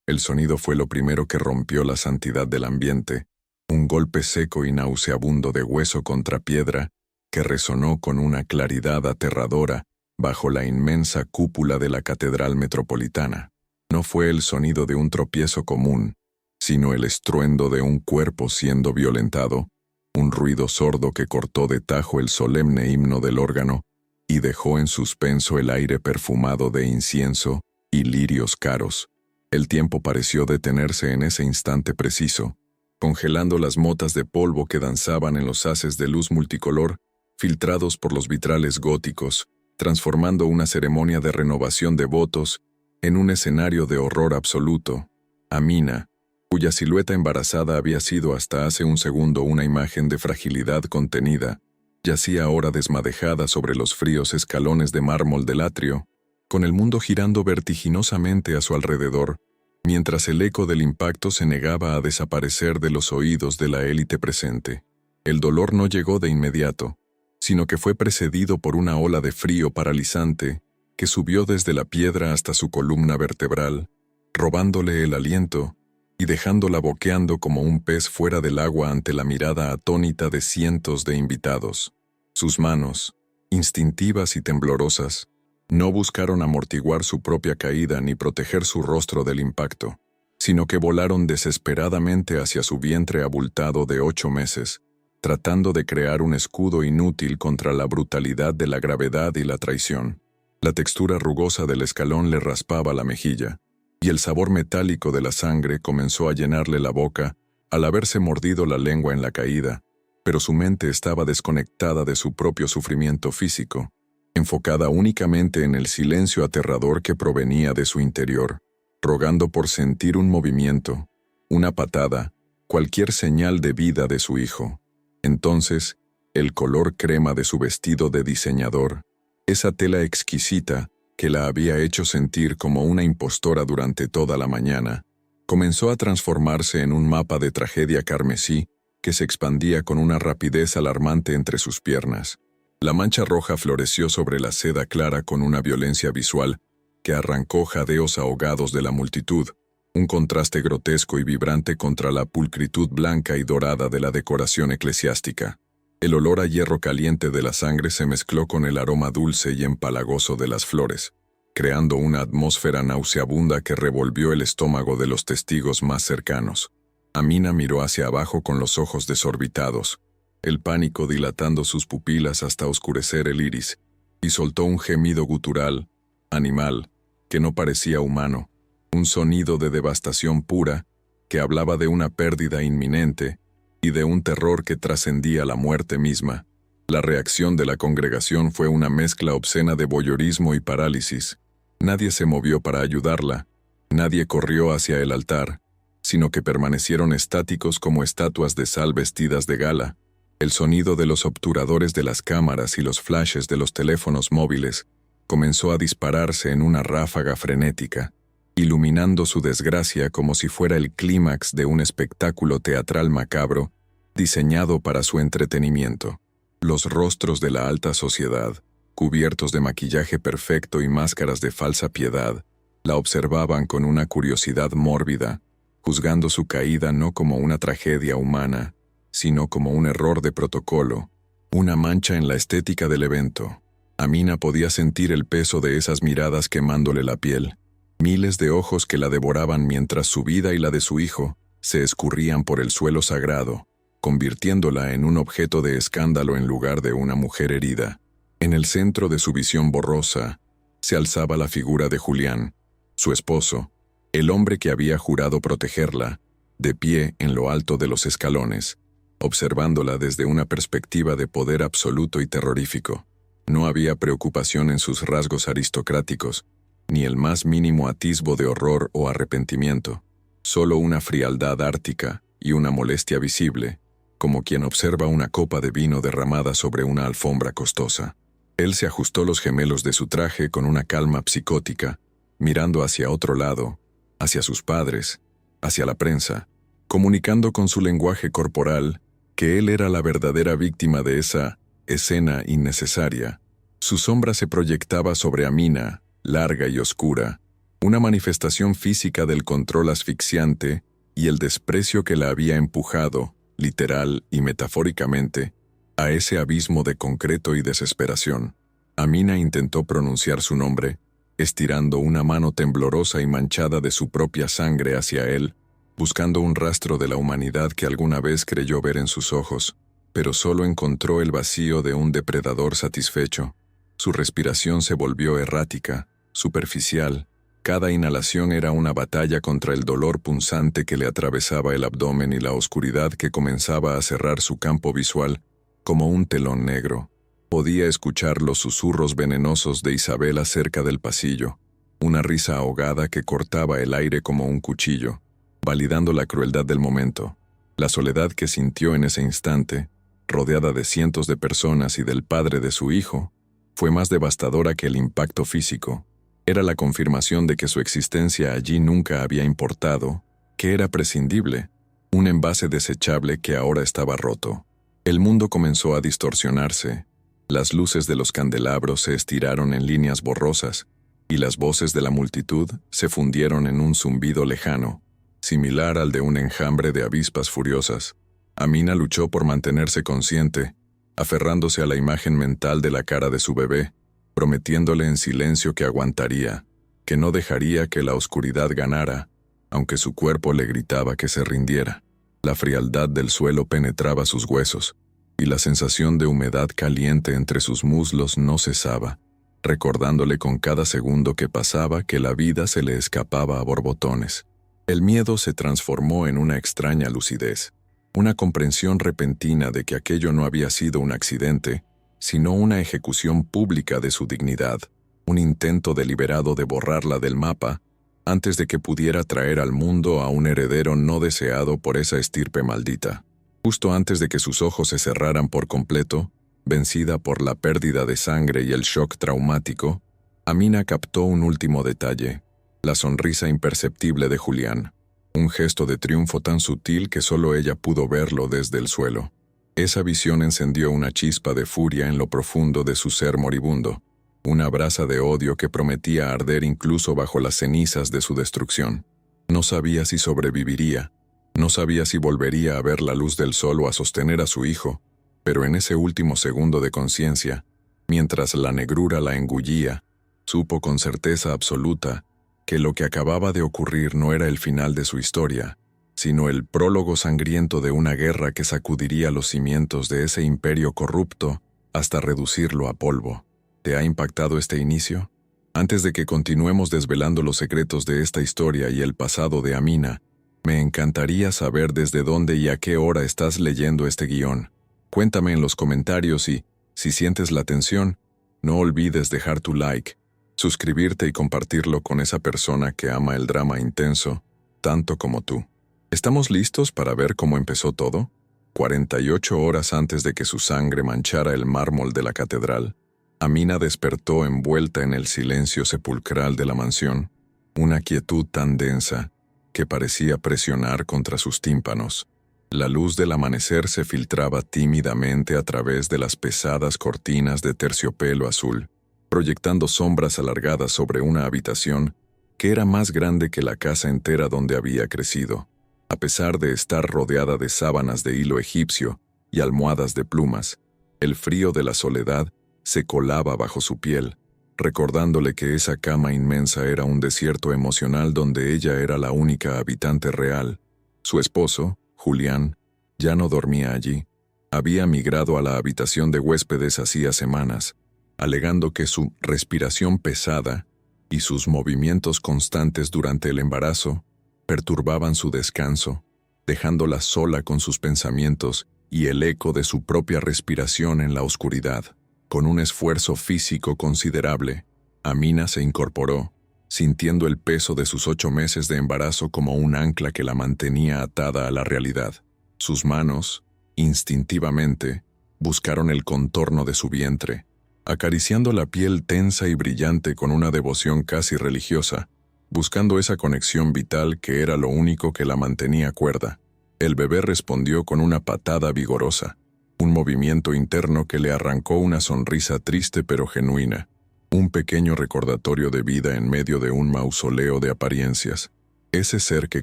El sonido fue lo primero que rompió la santidad del ambiente, un golpe seco y nauseabundo de hueso contra piedra que resonó con una claridad aterradora bajo la inmensa cúpula de la Catedral Metropolitana. No fue el sonido de un tropiezo común, sino el estruendo de un cuerpo siendo violentado, un ruido sordo que cortó de tajo el solemne himno del órgano y dejó en suspenso el aire perfumado de incienso y lirios caros. El tiempo pareció detenerse en ese instante preciso, congelando las motas de polvo que danzaban en los haces de luz multicolor, filtrados por los vitrales góticos, transformando una ceremonia de renovación de votos en un escenario de horror absoluto. Amina, cuya silueta embarazada había sido hasta hace un segundo una imagen de fragilidad contenida, yacía ahora desmadejada sobre los fríos escalones de mármol del atrio, con el mundo girando vertiginosamente a su alrededor, mientras el eco del impacto se negaba a desaparecer de los oídos de la élite presente. El dolor no llegó de inmediato, sino que fue precedido por una ola de frío paralizante que subió desde la piedra hasta su columna vertebral, robándole el aliento y dejándola boqueando como un pez fuera del agua ante la mirada atónita de cientos de invitados. Sus manos, instintivas y temblorosas, no buscaron amortiguar su propia caída ni proteger su rostro del impacto, sino que volaron desesperadamente hacia su vientre abultado de 8 meses, tratando de crear un escudo inútil contra la brutalidad de la gravedad y la traición. La textura rugosa del escalón le raspaba la mejilla, y el sabor metálico de la sangre comenzó a llenarle la boca al haberse mordido la lengua en la caída, pero su mente estaba desconectada de su propio sufrimiento físico, enfocada únicamente en el silencio aterrador que provenía de su interior, rogando por sentir un movimiento, una patada, cualquier señal de vida de su hijo. Entonces, el color crema de su vestido de diseñador, esa tela exquisita que la había hecho sentir como una impostora durante toda la mañana, comenzó a transformarse en un mapa de tragedia carmesí que se expandía con una rapidez alarmante entre sus piernas. La mancha roja floreció sobre la seda clara con una violencia visual que arrancó jadeos ahogados de la multitud, un contraste grotesco y vibrante contra la pulcritud blanca y dorada de la decoración eclesiástica. El olor a hierro caliente de la sangre se mezcló con el aroma dulce y empalagoso de las flores, creando una atmósfera nauseabunda que revolvió el estómago de los testigos más cercanos. Amina miró hacia abajo con los ojos desorbitados, el pánico dilatando sus pupilas hasta oscurecer el iris, y soltó un gemido gutural, animal, que no parecía humano, un sonido de devastación pura que hablaba de una pérdida inminente y de un terror que trascendía la muerte misma. La reacción de la congregación fue una mezcla obscena de voyeurismo y parálisis. Nadie se movió para ayudarla, nadie corrió hacia el altar, sino que permanecieron estáticos como estatuas de sal vestidas de gala. El sonido de los obturadores de las cámaras y los flashes de los teléfonos móviles comenzó a dispararse en una ráfaga frenética, iluminando su desgracia como si fuera el clímax de un espectáculo teatral macabro diseñado para su entretenimiento. Los rostros de la alta sociedad, cubiertos de maquillaje perfecto y máscaras de falsa piedad, la observaban con una curiosidad mórbida, juzgando su caída no como una tragedia humana, sino como un error de protocolo, una mancha en la estética del evento. Amina podía sentir el peso de esas miradas quemándole la piel, miles de ojos que la devoraban mientras su vida y la de su hijo se escurrían por el suelo sagrado, convirtiéndola en un objeto de escándalo en lugar de una mujer herida. En el centro de su visión borrosa se alzaba la figura de Julián, su esposo, el hombre que había jurado protegerla, de pie en lo alto de los escalones, observándola desde una perspectiva de poder absoluto y terrorífico. No había preocupación en sus rasgos aristocráticos, ni el más mínimo atisbo de horror o arrepentimiento, solo una frialdad ártica y una molestia visible, como quien observa una copa de vino derramada sobre una alfombra costosa. Él se ajustó los gemelos de su traje con una calma psicótica, mirando hacia otro lado, hacia sus padres, hacia la prensa, comunicando con su lenguaje corporal que él era la verdadera víctima de esa escena innecesaria. Su sombra se proyectaba sobre Amina, larga y oscura, una manifestación física del control asfixiante y el desprecio que la había empujado, literal y metafóricamente, a ese abismo de concreto y desesperación. Amina intentó pronunciar su nombre, estirando una mano temblorosa y manchada de su propia sangre hacia él, buscando un rastro de la humanidad que alguna vez creyó ver en sus ojos, pero solo encontró el vacío de un depredador satisfecho. Su respiración se volvió errática, superficial. Cada inhalación era una batalla contra el dolor punzante que le atravesaba el abdomen y la oscuridad que comenzaba a cerrar su campo visual como un telón negro. Podía escuchar los susurros venenosos de Isabel cerca del pasillo, una risa ahogada que cortaba el aire como un cuchillo, validando la crueldad del momento. La soledad que sintió en ese instante, rodeada de cientos de personas y del padre de su hijo, fue más devastadora que el impacto físico. Era la confirmación de que su existencia allí nunca había importado, que era prescindible, un envase desechable que ahora estaba roto. El mundo comenzó a distorsionarse. Las luces de los candelabros se estiraron en líneas borrosas, y las voces de la multitud se fundieron en un zumbido lejano, similar al de un enjambre de avispas furiosas. Amina luchó por mantenerse consciente, aferrándose a la imagen mental de la cara de su bebé, prometiéndole en silencio que aguantaría, que no dejaría que la oscuridad ganara, aunque su cuerpo le gritaba que se rindiera. La frialdad del suelo penetraba sus huesos, y la sensación de humedad caliente entre sus muslos no cesaba, recordándole con cada segundo que pasaba que la vida se le escapaba a borbotones. El miedo se transformó en una extraña lucidez, una comprensión repentina de que aquello no había sido un accidente, sino una ejecución pública de su dignidad, un intento deliberado de borrarla del mapa antes de que pudiera traer al mundo a un heredero no deseado por esa estirpe maldita. Justo antes de que sus ojos se cerraran por completo, vencida por la pérdida de sangre y el shock traumático, Amina captó un último detalle, la sonrisa imperceptible de Julián, un gesto de triunfo tan sutil que solo ella pudo verlo desde el suelo. Esa visión encendió una chispa de furia en lo profundo de su ser moribundo, una brasa de odio que prometía arder incluso bajo las cenizas de su destrucción. No sabía si sobreviviría, no sabía si volvería a ver la luz del sol o a sostener a su hijo, pero en ese último segundo de conciencia, mientras la negrura la engullía, supo con certeza absoluta que lo que acababa de ocurrir no era el final de su historia, sino el prólogo sangriento de una guerra que sacudiría los cimientos de ese imperio corrupto hasta reducirlo a polvo. ¿Te ha impactado este inicio? Antes de que continuemos desvelando los secretos de esta historia y el pasado de Amina, me encantaría saber desde dónde y a qué hora estás leyendo este guión. Cuéntame en los comentarios y, si sientes la tensión, no olvides dejar tu like, suscribirte y compartirlo con esa persona que ama el drama intenso, tanto como tú. ¿Estamos listos para ver cómo empezó todo? 48 horas antes de que su sangre manchara el mármol de la catedral, Amina despertó envuelta en el silencio sepulcral de la mansión, una quietud tan densa que parecía presionar contra sus tímpanos. La luz del amanecer se filtraba tímidamente a través de las pesadas cortinas de terciopelo azul, proyectando sombras alargadas sobre una habitación que era más grande que la casa entera donde había crecido. A pesar de estar rodeada de sábanas de hilo egipcio y almohadas de plumas, el frío de la soledad se colaba bajo su piel, recordándole que esa cama inmensa era un desierto emocional donde ella era la única habitante real. Su esposo, Julián, ya no dormía allí. Había migrado a la habitación de huéspedes hacía semanas, alegando que su respiración pesada y sus movimientos constantes durante el embarazo perturbaban su descanso, dejándola sola con sus pensamientos y el eco de su propia respiración en la oscuridad. Con un esfuerzo físico considerable, Amina se incorporó, sintiendo el peso de sus 8 meses de embarazo como un ancla que la mantenía atada a la realidad. Sus manos, instintivamente, buscaron el contorno de su vientre, acariciando la piel tensa y brillante con una devoción casi religiosa, buscando esa conexión vital que era lo único que la mantenía cuerda. El bebé respondió con una patada vigorosa, un movimiento interno que le arrancó una sonrisa triste pero genuina, Un pequeño recordatorio de vida en medio de un mausoleo de apariencias. Ese ser que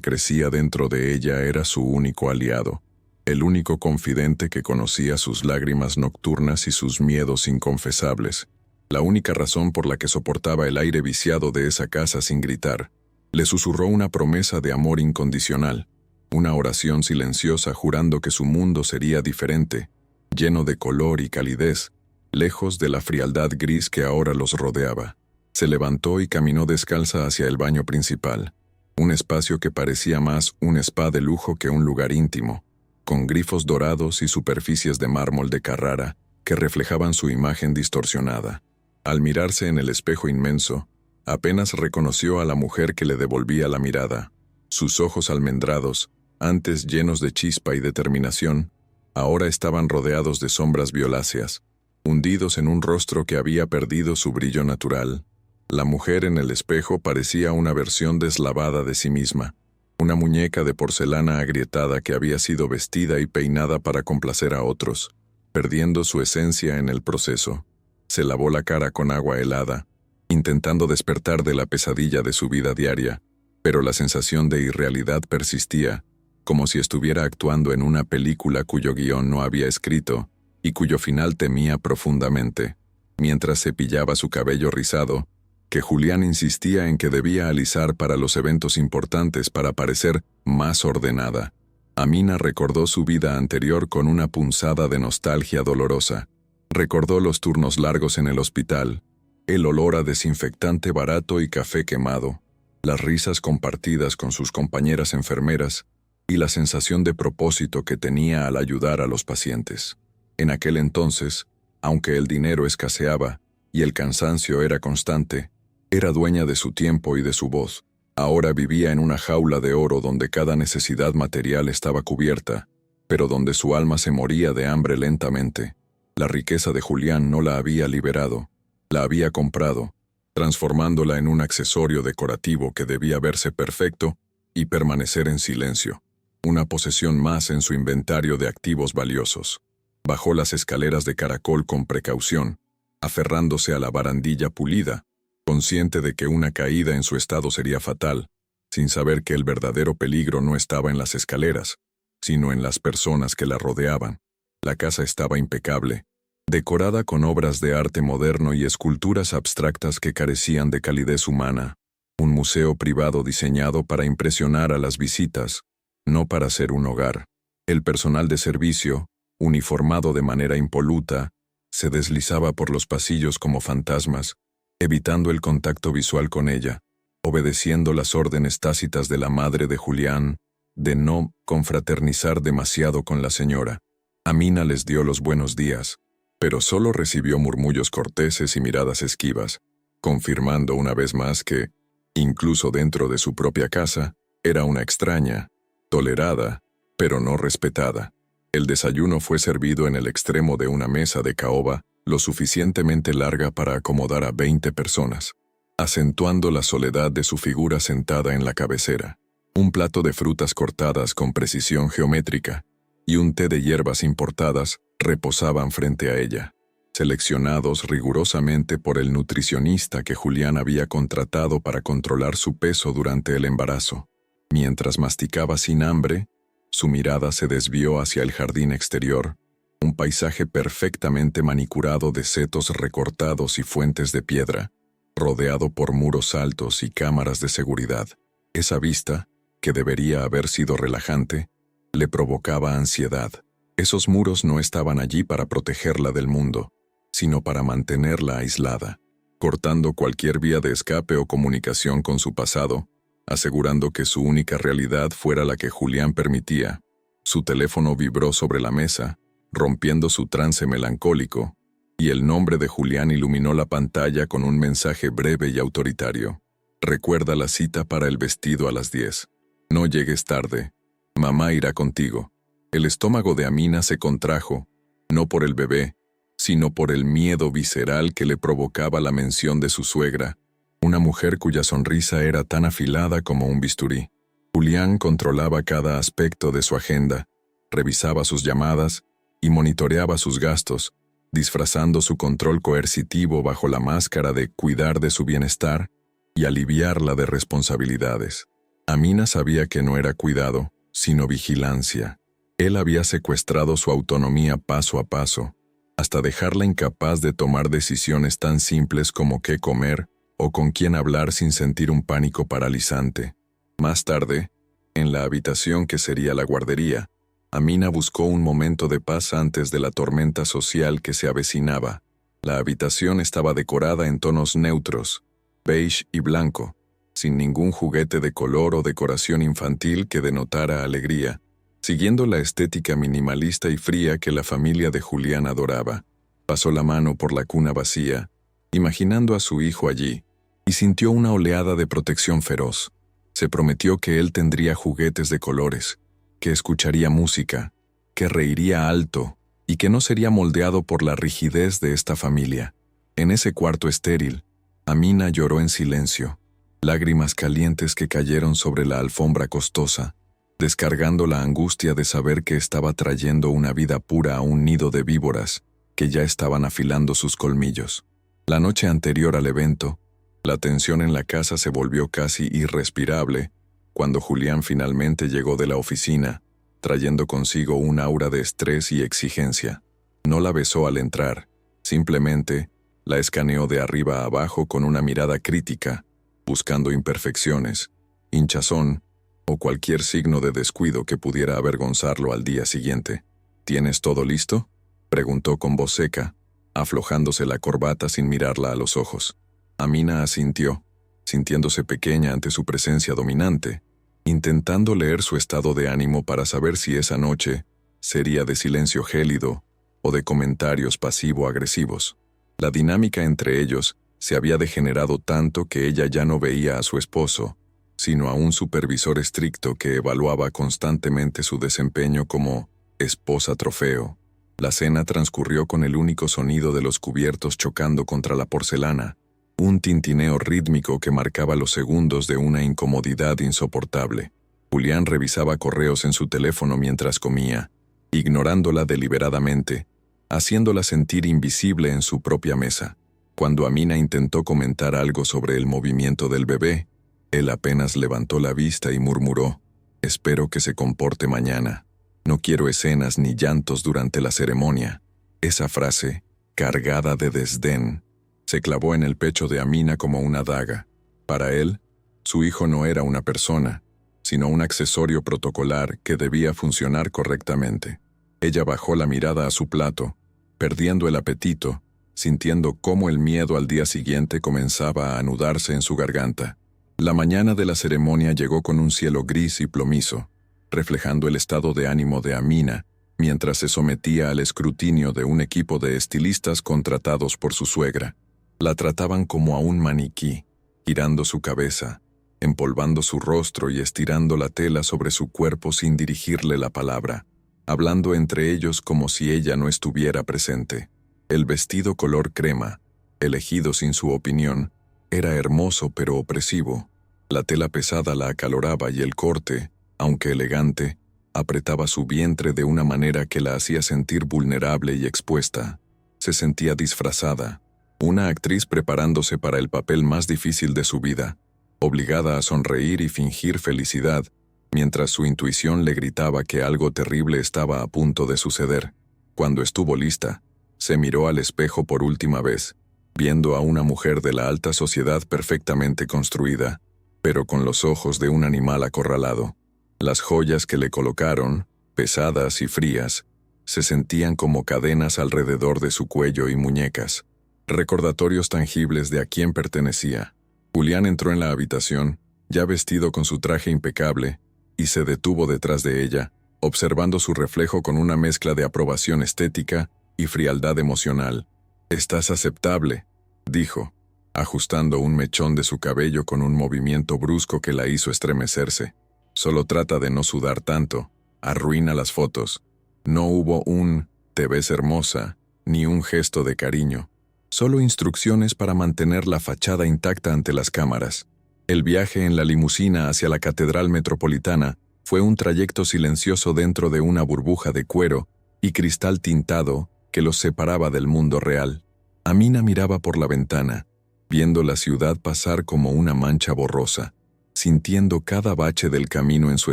crecía dentro de ella era su único aliado, el único confidente que conocía sus lágrimas nocturnas y sus miedos inconfesables, la única razón por la que soportaba el aire viciado de esa casa sin gritar. Le susurró una promesa de amor incondicional, una oración silenciosa jurando que su mundo sería diferente, lleno de color y calidez, lejos de la frialdad gris que ahora los rodeaba. Se levantó y caminó descalza hacia el baño principal, un espacio que parecía más un spa de lujo que un lugar íntimo, con grifos dorados y superficies de mármol de Carrara que reflejaban su imagen distorsionada. Al mirarse en el espejo inmenso, apenas reconoció a la mujer que le devolvía la mirada. Sus ojos almendrados, antes llenos de chispa y determinación, ahora estaban rodeados de sombras violáceas, hundidos en un rostro que había perdido su brillo natural. La mujer en el espejo parecía una versión deslavada de sí misma, una muñeca de porcelana agrietada que había sido vestida y peinada para complacer a otros, perdiendo su esencia en el proceso. Se lavó la cara con agua helada, intentando despertar de la pesadilla de su vida diaria, pero la sensación de irrealidad persistía, como si estuviera actuando en una película cuyo guión no había escrito y cuyo final temía profundamente. Mientras cepillaba su cabello rizado, que Julián insistía en que debía alisar para los eventos importantes para parecer más ordenada. Amina recordó su vida anterior con una punzada de nostalgia dolorosa. Recordó los turnos largos en el hospital, el olor a desinfectante barato y café quemado, las risas compartidas con sus compañeras enfermeras y la sensación de propósito que tenía al ayudar a los pacientes. En aquel entonces, aunque el dinero escaseaba y el cansancio era constante, era dueña de su tiempo y de su voz. Ahora vivía en una jaula de oro donde cada necesidad material estaba cubierta, pero donde su alma se moría de hambre lentamente. La riqueza de Julián no la había liberado, la había comprado, transformándola en un accesorio decorativo que debía verse perfecto y permanecer en silencio. Una posesión más en su inventario de activos valiosos. Bajó las escaleras de caracol con precaución, aferrándose a la barandilla pulida, consciente de que una caída en su estado sería fatal, sin saber que el verdadero peligro no estaba en las escaleras, sino en las personas que la rodeaban. La casa estaba impecable, decorada con obras de arte moderno y esculturas abstractas que carecían de calidez humana, un museo privado diseñado para impresionar a las visitas, no para ser un hogar. El personal de servicio, uniformado de manera impoluta, se deslizaba por los pasillos como fantasmas, evitando el contacto visual con ella, obedeciendo las órdenes tácitas de la madre de Julián, de no confraternizar demasiado con la señora. Amina les dio los buenos días, pero solo recibió murmullos corteses y miradas esquivas, confirmando una vez más que, incluso dentro de su propia casa, era una extraña, tolerada, pero no respetada. El desayuno fue servido en el extremo de una mesa de caoba, lo suficientemente larga para acomodar a 20 personas, acentuando la soledad de su figura sentada en la cabecera. Un plato de frutas cortadas con precisión geométrica y un té de hierbas importadas reposaban frente a ella, seleccionados rigurosamente por el nutricionista que Julián había contratado para controlar su peso durante el embarazo. Mientras masticaba sin hambre, su mirada se desvió hacia el jardín exterior, un paisaje perfectamente manicurado de setos recortados y fuentes de piedra, rodeado por muros altos y cámaras de seguridad. Esa vista, que debería haber sido relajante, le provocaba ansiedad. Esos muros no estaban allí para protegerla del mundo, sino para mantenerla aislada, cortando cualquier vía de escape o comunicación con su pasado, asegurando que su única realidad fuera la que Julián permitía. Su teléfono vibró sobre la mesa, rompiendo su trance melancólico, y el nombre de Julián iluminó la pantalla con un mensaje breve y autoritario. Recuerda la cita para el vestido a las 10. No llegues tarde. Mamá irá contigo. El estómago de Amina se contrajo, no por el bebé, sino por el miedo visceral que le provocaba la mención de su suegra, una mujer cuya sonrisa era tan afilada como un bisturí. Julián controlaba cada aspecto de su agenda, revisaba sus llamadas y monitoreaba sus gastos, disfrazando su control coercitivo bajo la máscara de cuidar de su bienestar y aliviarla de responsabilidades. Amina sabía que no era cuidado, sino vigilancia. Él había secuestrado su autonomía paso a paso, hasta dejarla incapaz de tomar decisiones tan simples como qué comer o con quién hablar sin sentir un pánico paralizante. Más tarde, en la habitación que sería la guardería, Amina buscó un momento de paz antes de la tormenta social que se avecinaba. La habitación estaba decorada en tonos neutros, beige y blanco, sin ningún juguete de color o decoración infantil que denotara alegría, siguiendo la estética minimalista y fría que la familia de Julián adoraba. Pasó la mano por la cuna vacía, imaginando a su hijo allí, y sintió una oleada de protección feroz. Se prometió que él tendría juguetes de colores, que escucharía música, que reiría alto y que no sería moldeado por la rigidez de esta familia. En ese cuarto estéril, Amina lloró en silencio, lágrimas calientes que cayeron sobre la alfombra costosa, descargando la angustia de saber que estaba trayendo una vida pura a un nido de víboras que ya estaban afilando sus colmillos. La noche anterior al evento, la tensión en la casa se volvió casi irrespirable cuando Julián finalmente llegó de la oficina, trayendo consigo un aura de estrés y exigencia. No la besó al entrar, simplemente la escaneó de arriba a abajo con una mirada crítica, buscando imperfecciones, hinchazón o cualquier signo de descuido que pudiera avergonzarlo al día siguiente. ¿Tienes todo listo?, preguntó con voz seca, aflojándose la corbata sin mirarla a los ojos. Amina asintió, sintiéndose pequeña ante su presencia dominante, intentando leer su estado de ánimo para saber si esa noche sería de silencio gélido o de comentarios pasivo-agresivos. La dinámica entre ellos se había degenerado tanto que ella ya no veía a su esposo, sino a un supervisor estricto que evaluaba constantemente su desempeño como esposa trofeo. La cena transcurrió con el único sonido de los cubiertos chocando contra la porcelana, un tintineo rítmico que marcaba los segundos de una incomodidad insoportable. Julián revisaba correos en su teléfono mientras comía, ignorándola deliberadamente, haciéndola sentir invisible en su propia mesa. Cuando Amina intentó comentar algo sobre el movimiento del bebé, él apenas levantó la vista y murmuró: «Espero que se comporte mañana. No quiero escenas ni llantos durante la ceremonia». Esa frase, cargada de desdén, se clavó en el pecho de Amina como una daga. Para él, su hijo no era una persona, sino un accesorio protocolar que debía funcionar correctamente. Ella bajó la mirada a su plato, perdiendo el apetito, sintiendo cómo el miedo al día siguiente comenzaba a anudarse en su garganta. La mañana de la ceremonia llegó con un cielo gris y plomizo, reflejando el estado de ánimo de Amina, mientras se sometía al escrutinio de un equipo de estilistas contratados por su suegra. La trataban como a un maniquí, girando su cabeza, empolvando su rostro y estirando la tela sobre su cuerpo sin dirigirle la palabra, hablando entre ellos como si ella no estuviera presente. El vestido color crema, elegido sin su opinión, era hermoso pero opresivo. La tela pesada la acaloraba y el corte, aunque elegante, apretaba su vientre de una manera que la hacía sentir vulnerable y expuesta. Se sentía disfrazada, una actriz preparándose para el papel más difícil de su vida, obligada a sonreír y fingir felicidad, mientras su intuición le gritaba que algo terrible estaba a punto de suceder. Cuando estuvo lista, se miró al espejo por última vez, viendo a una mujer de la alta sociedad perfectamente construida, pero con los ojos de un animal acorralado. Las joyas que le colocaron, pesadas y frías, se sentían como cadenas alrededor de su cuello y muñecas, recordatorios tangibles de a quién pertenecía. Julián entró en la habitación, ya vestido con su traje impecable, y se detuvo detrás de ella, observando su reflejo con una mezcla de aprobación estética y frialdad emocional. «Estás aceptable», dijo, ajustando un mechón de su cabello con un movimiento brusco que la hizo estremecerse. «Solo trata de no sudar tanto, arruina las fotos». No hubo un «te ves hermosa», ni un gesto de cariño. Solo instrucciones para mantener la fachada intacta ante las cámaras. El viaje en la limusina hacia la Catedral Metropolitana fue un trayecto silencioso dentro de una burbuja de cuero y cristal tintado que los separaba del mundo real. Amina miraba por la ventana, viendo la ciudad pasar como una mancha borrosa, sintiendo cada bache del camino en su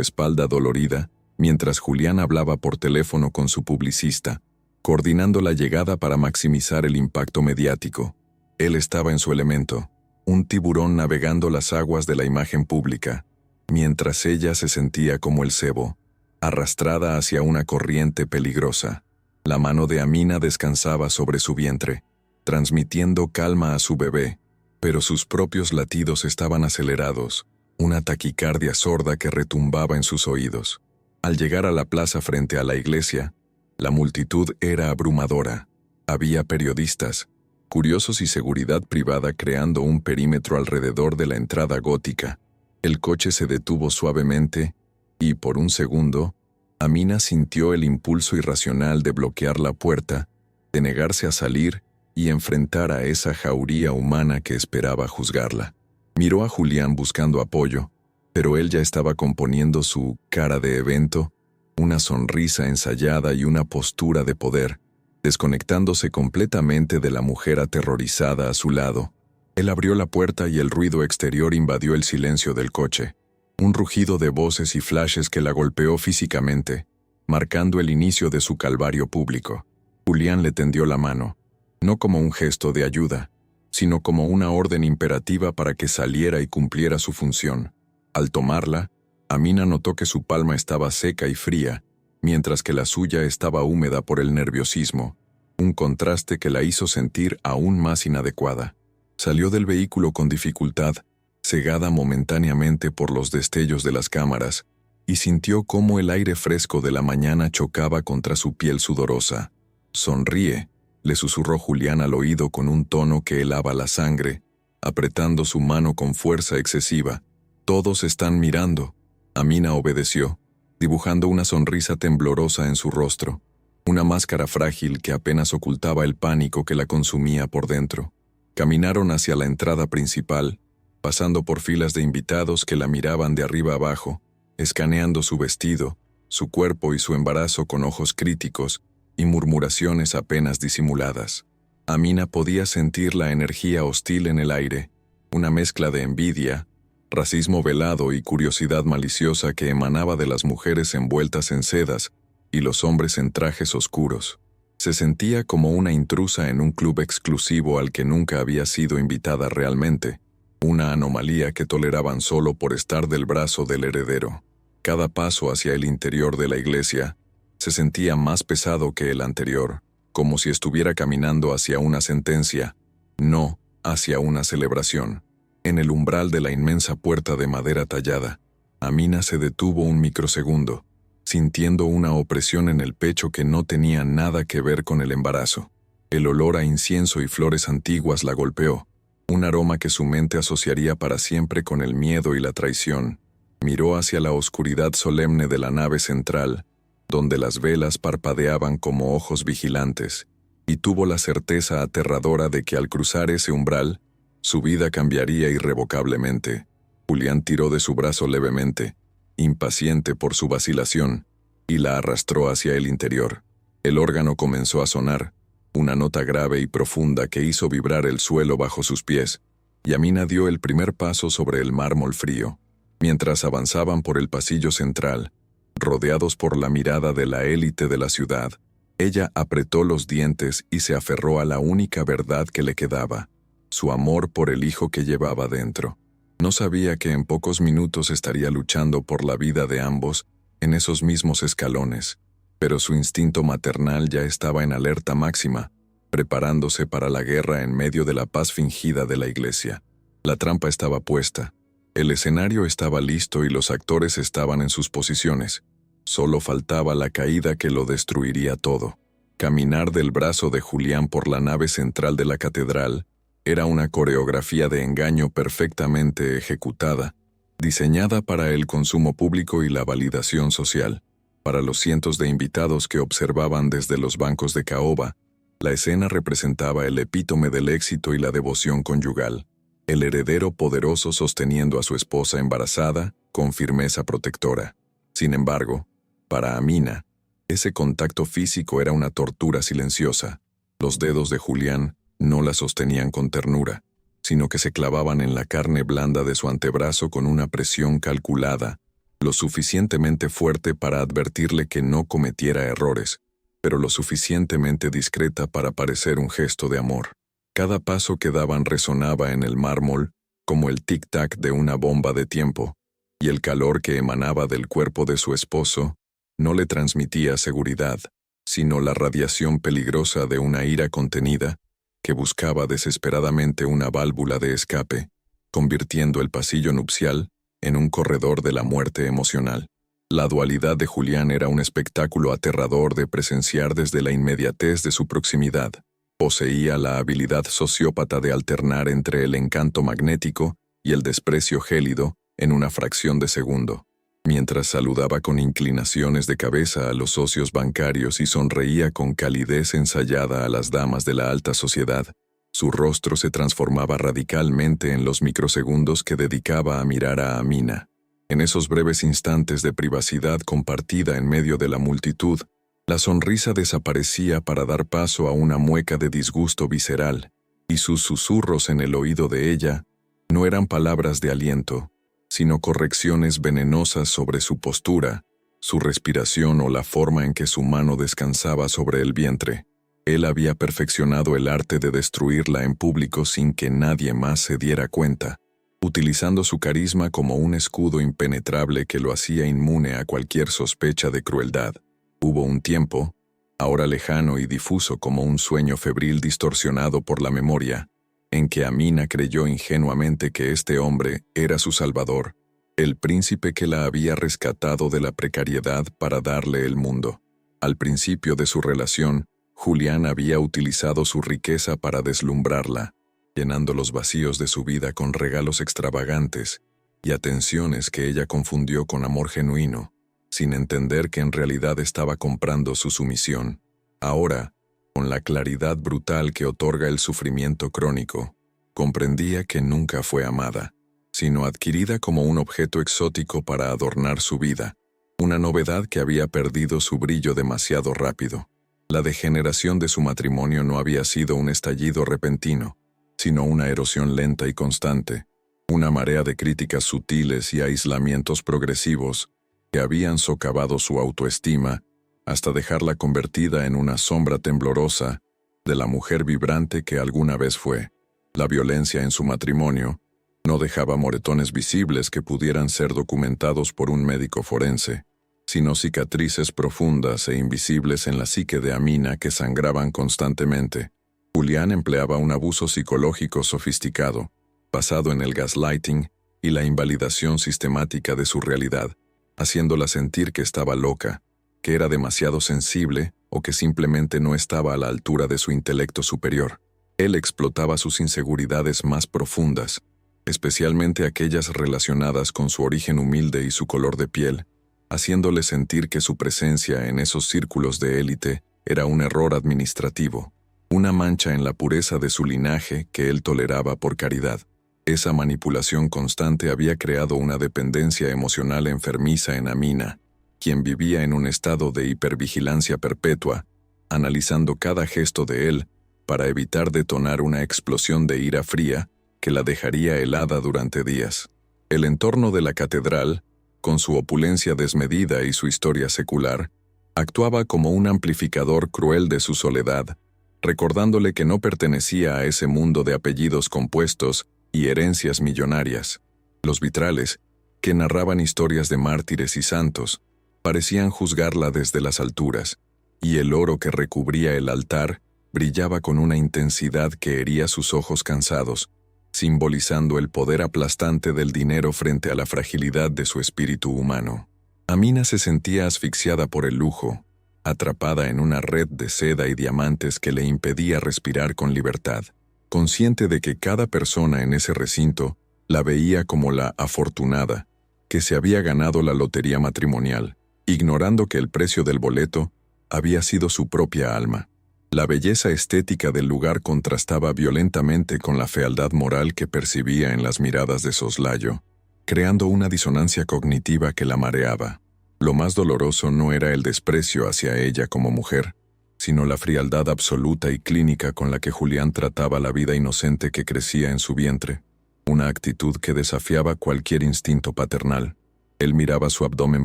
espalda dolorida, mientras Julián hablaba por teléfono con su publicista, coordinando la llegada para maximizar el impacto mediático. Él estaba en su elemento, un tiburón navegando las aguas de la imagen pública, mientras ella se sentía como el cebo, arrastrada hacia una corriente peligrosa. La mano de Amina descansaba sobre su vientre, transmitiendo calma a su bebé, pero sus propios latidos estaban acelerados, una taquicardia sorda que retumbaba en sus oídos. Al llegar a la plaza frente a la iglesia, la multitud era abrumadora. Había periodistas, curiosos y seguridad privada creando un perímetro alrededor de la entrada gótica. El coche se detuvo suavemente y, por un segundo, Amina sintió el impulso irracional de bloquear la puerta, de negarse a salir y enfrentar a esa jauría humana que esperaba juzgarla. Miró a Julián buscando apoyo, pero él ya estaba componiendo su cara de evento, una sonrisa ensayada y una postura de poder, desconectándose completamente de la mujer aterrorizada a su lado. Él abrió la puerta y el ruido exterior invadió el silencio del coche. Un rugido de voces y flashes que la golpeó físicamente, marcando el inicio de su calvario público. Julián le tendió la mano, no como un gesto de ayuda, sino como una orden imperativa para que saliera y cumpliera su función. Al tomarla, Amina notó que su palma estaba seca y fría, mientras que la suya estaba húmeda por el nerviosismo, un contraste que la hizo sentir aún más inadecuada. Salió del vehículo con dificultad, cegada momentáneamente por los destellos de las cámaras, y sintió cómo el aire fresco de la mañana chocaba contra su piel sudorosa. «Sonríe», le susurró Julián al oído con un tono que helaba la sangre, apretando su mano con fuerza excesiva. «Todos están mirando». Amina obedeció, dibujando una sonrisa temblorosa en su rostro, una máscara frágil que apenas ocultaba el pánico que la consumía por dentro. Caminaron hacia la entrada principal, pasando por filas de invitados que la miraban de arriba abajo, escaneando su vestido, su cuerpo y su embarazo con ojos críticos y murmuraciones apenas disimuladas. Amina podía sentir la energía hostil en el aire, una mezcla de envidia, racismo velado y curiosidad maliciosa que emanaba de las mujeres envueltas en sedas y los hombres en trajes oscuros. Se sentía como una intrusa en un club exclusivo al que nunca había sido invitada realmente, una anomalía que toleraban solo por estar del brazo del heredero. Cada paso hacia el interior de la iglesia se sentía más pesado que el anterior, como si estuviera caminando hacia una sentencia, no hacia una celebración. En el umbral de la inmensa puerta de madera tallada, Amina se detuvo un microsegundo, sintiendo una opresión en el pecho que no tenía nada que ver con el embarazo. El olor a incienso y flores antiguas la golpeó, un aroma que su mente asociaría para siempre con el miedo y la traición. Miró hacia la oscuridad solemne de la nave central, donde las velas parpadeaban como ojos vigilantes, y tuvo la certeza aterradora de que al cruzar ese umbral, su vida cambiaría irrevocablemente. Julián tiró de su brazo levemente, impaciente por su vacilación, y la arrastró hacia el interior. El órgano comenzó a sonar, una nota grave y profunda que hizo vibrar el suelo bajo sus pies, y Amina dio el primer paso sobre el mármol frío. Mientras avanzaban por el pasillo central, rodeados por la mirada de la élite de la ciudad, ella apretó los dientes y se aferró a la única verdad que le quedaba, su amor por el hijo que llevaba dentro. No sabía que en pocos minutos estaría luchando por la vida de ambos en esos mismos escalones, pero su instinto maternal ya estaba en alerta máxima, preparándose para la guerra en medio de la paz fingida de la iglesia. La trampa estaba puesta, el escenario estaba listo y los actores estaban en sus posiciones. Solo faltaba la caída que lo destruiría todo. Caminar del brazo de Julián por la nave central de la catedral era una coreografía de engaño perfectamente ejecutada, diseñada para el consumo público y la validación social. Para los cientos de invitados que observaban desde los bancos de caoba, la escena representaba el epítome del éxito y la devoción conyugal. El heredero poderoso sosteniendo a su esposa embarazada con firmeza protectora. Sin embargo, para Amina, Ese contacto físico era una tortura silenciosa. Los dedos de Julián no la sostenían con ternura, sino que se clavaban en la carne blanda de su antebrazo con una presión calculada, lo suficientemente fuerte para advertirle que no cometiera errores, pero lo suficientemente discreta para parecer un gesto de amor. Cada paso que daban resonaba en el mármol como el tic-tac de una bomba de tiempo, y el calor que emanaba del cuerpo de su esposo no le transmitía seguridad, sino la radiación peligrosa de una ira contenida que buscaba desesperadamente una válvula de escape, convirtiendo el pasillo nupcial en un corredor de la muerte emocional. La dualidad de Julián era un espectáculo aterrador de presenciar desde la inmediatez de su proximidad. Poseía la habilidad sociópata de alternar entre el encanto magnético y el desprecio gélido en una fracción de segundo. Mientras saludaba con inclinaciones de cabeza a los socios bancarios y sonreía con calidez ensayada a las damas de la alta sociedad, su rostro se transformaba radicalmente en los microsegundos que dedicaba a mirar a Amina. En esos breves instantes de privacidad compartida en medio de la multitud, la sonrisa desaparecía para dar paso a una mueca de disgusto visceral, y sus susurros en el oído de ella no eran palabras de aliento, sino correcciones venenosas sobre su postura, su respiración o la forma en que su mano descansaba sobre el vientre. Él había perfeccionado el arte de destruirla en público sin que nadie más se diera cuenta, utilizando su carisma como un escudo impenetrable que lo hacía inmune a cualquier sospecha de crueldad. Hubo un tiempo, ahora lejano y difuso como un sueño febril distorsionado por la memoria, en que Amina creyó ingenuamente que este hombre era su salvador, el príncipe que la había rescatado de la precariedad para darle el mundo. Al principio de su relación, Julián había utilizado su riqueza para deslumbrarla, llenando los vacíos de su vida con regalos extravagantes y atenciones que ella confundió con amor genuino, sin entender que en realidad estaba comprando su sumisión. Ahora, con la claridad brutal que otorga el sufrimiento crónico, comprendía que nunca fue amada, sino adquirida como un objeto exótico para adornar su vida, una novedad que había perdido su brillo demasiado rápido. La degeneración de su matrimonio no había sido un estallido repentino, sino una erosión lenta y constante, una marea de críticas sutiles y aislamientos progresivos que habían socavado su autoestima hasta dejarla convertida en una sombra temblorosa de la mujer vibrante que alguna vez fue. La violencia en su matrimonio no dejaba moretones visibles que pudieran ser documentados por un médico forense, sino cicatrices profundas e invisibles en la psique de Amina que sangraban constantemente. Julián empleaba un abuso psicológico sofisticado, basado en el gaslighting y la invalidación sistemática de su realidad, haciéndola sentir que estaba loca, que era demasiado sensible o que simplemente no estaba a la altura de su intelecto superior. Él explotaba sus inseguridades más profundas, especialmente aquellas relacionadas con su origen humilde y su color de piel, haciéndole sentir que su presencia en esos círculos de élite era un error administrativo, una mancha en la pureza de su linaje que él toleraba por caridad. Esa manipulación constante había creado una dependencia emocional enfermiza en Amina, quien vivía en un estado de hipervigilancia perpetua, analizando cada gesto de él para evitar detonar una explosión de ira fría que la dejaría helada durante días. El entorno de la catedral, con su opulencia desmedida y su historia secular, actuaba como un amplificador cruel de su soledad, recordándole que no pertenecía a ese mundo de apellidos compuestos y herencias millonarias. Los vitrales, que narraban historias de mártires y santos, parecían juzgarla desde las alturas, y el oro que recubría el altar brillaba con una intensidad que hería sus ojos cansados, simbolizando el poder aplastante del dinero frente a la fragilidad de su espíritu humano. Amina se sentía asfixiada por el lujo, atrapada en una red de seda y diamantes que le impedía respirar con libertad, consciente de que cada persona en ese recinto la veía como la afortunada, que se había ganado la lotería matrimonial, ignorando que el precio del boleto había sido su propia alma. La belleza estética del lugar contrastaba violentamente con la fealdad moral que percibía en las miradas de soslayo, creando una disonancia cognitiva que la mareaba. Lo más doloroso no era el desprecio hacia ella como mujer, sino la frialdad absoluta y clínica con la que Julián trataba la vida inocente que crecía en su vientre, una actitud que desafiaba cualquier instinto paternal. Él miraba su abdomen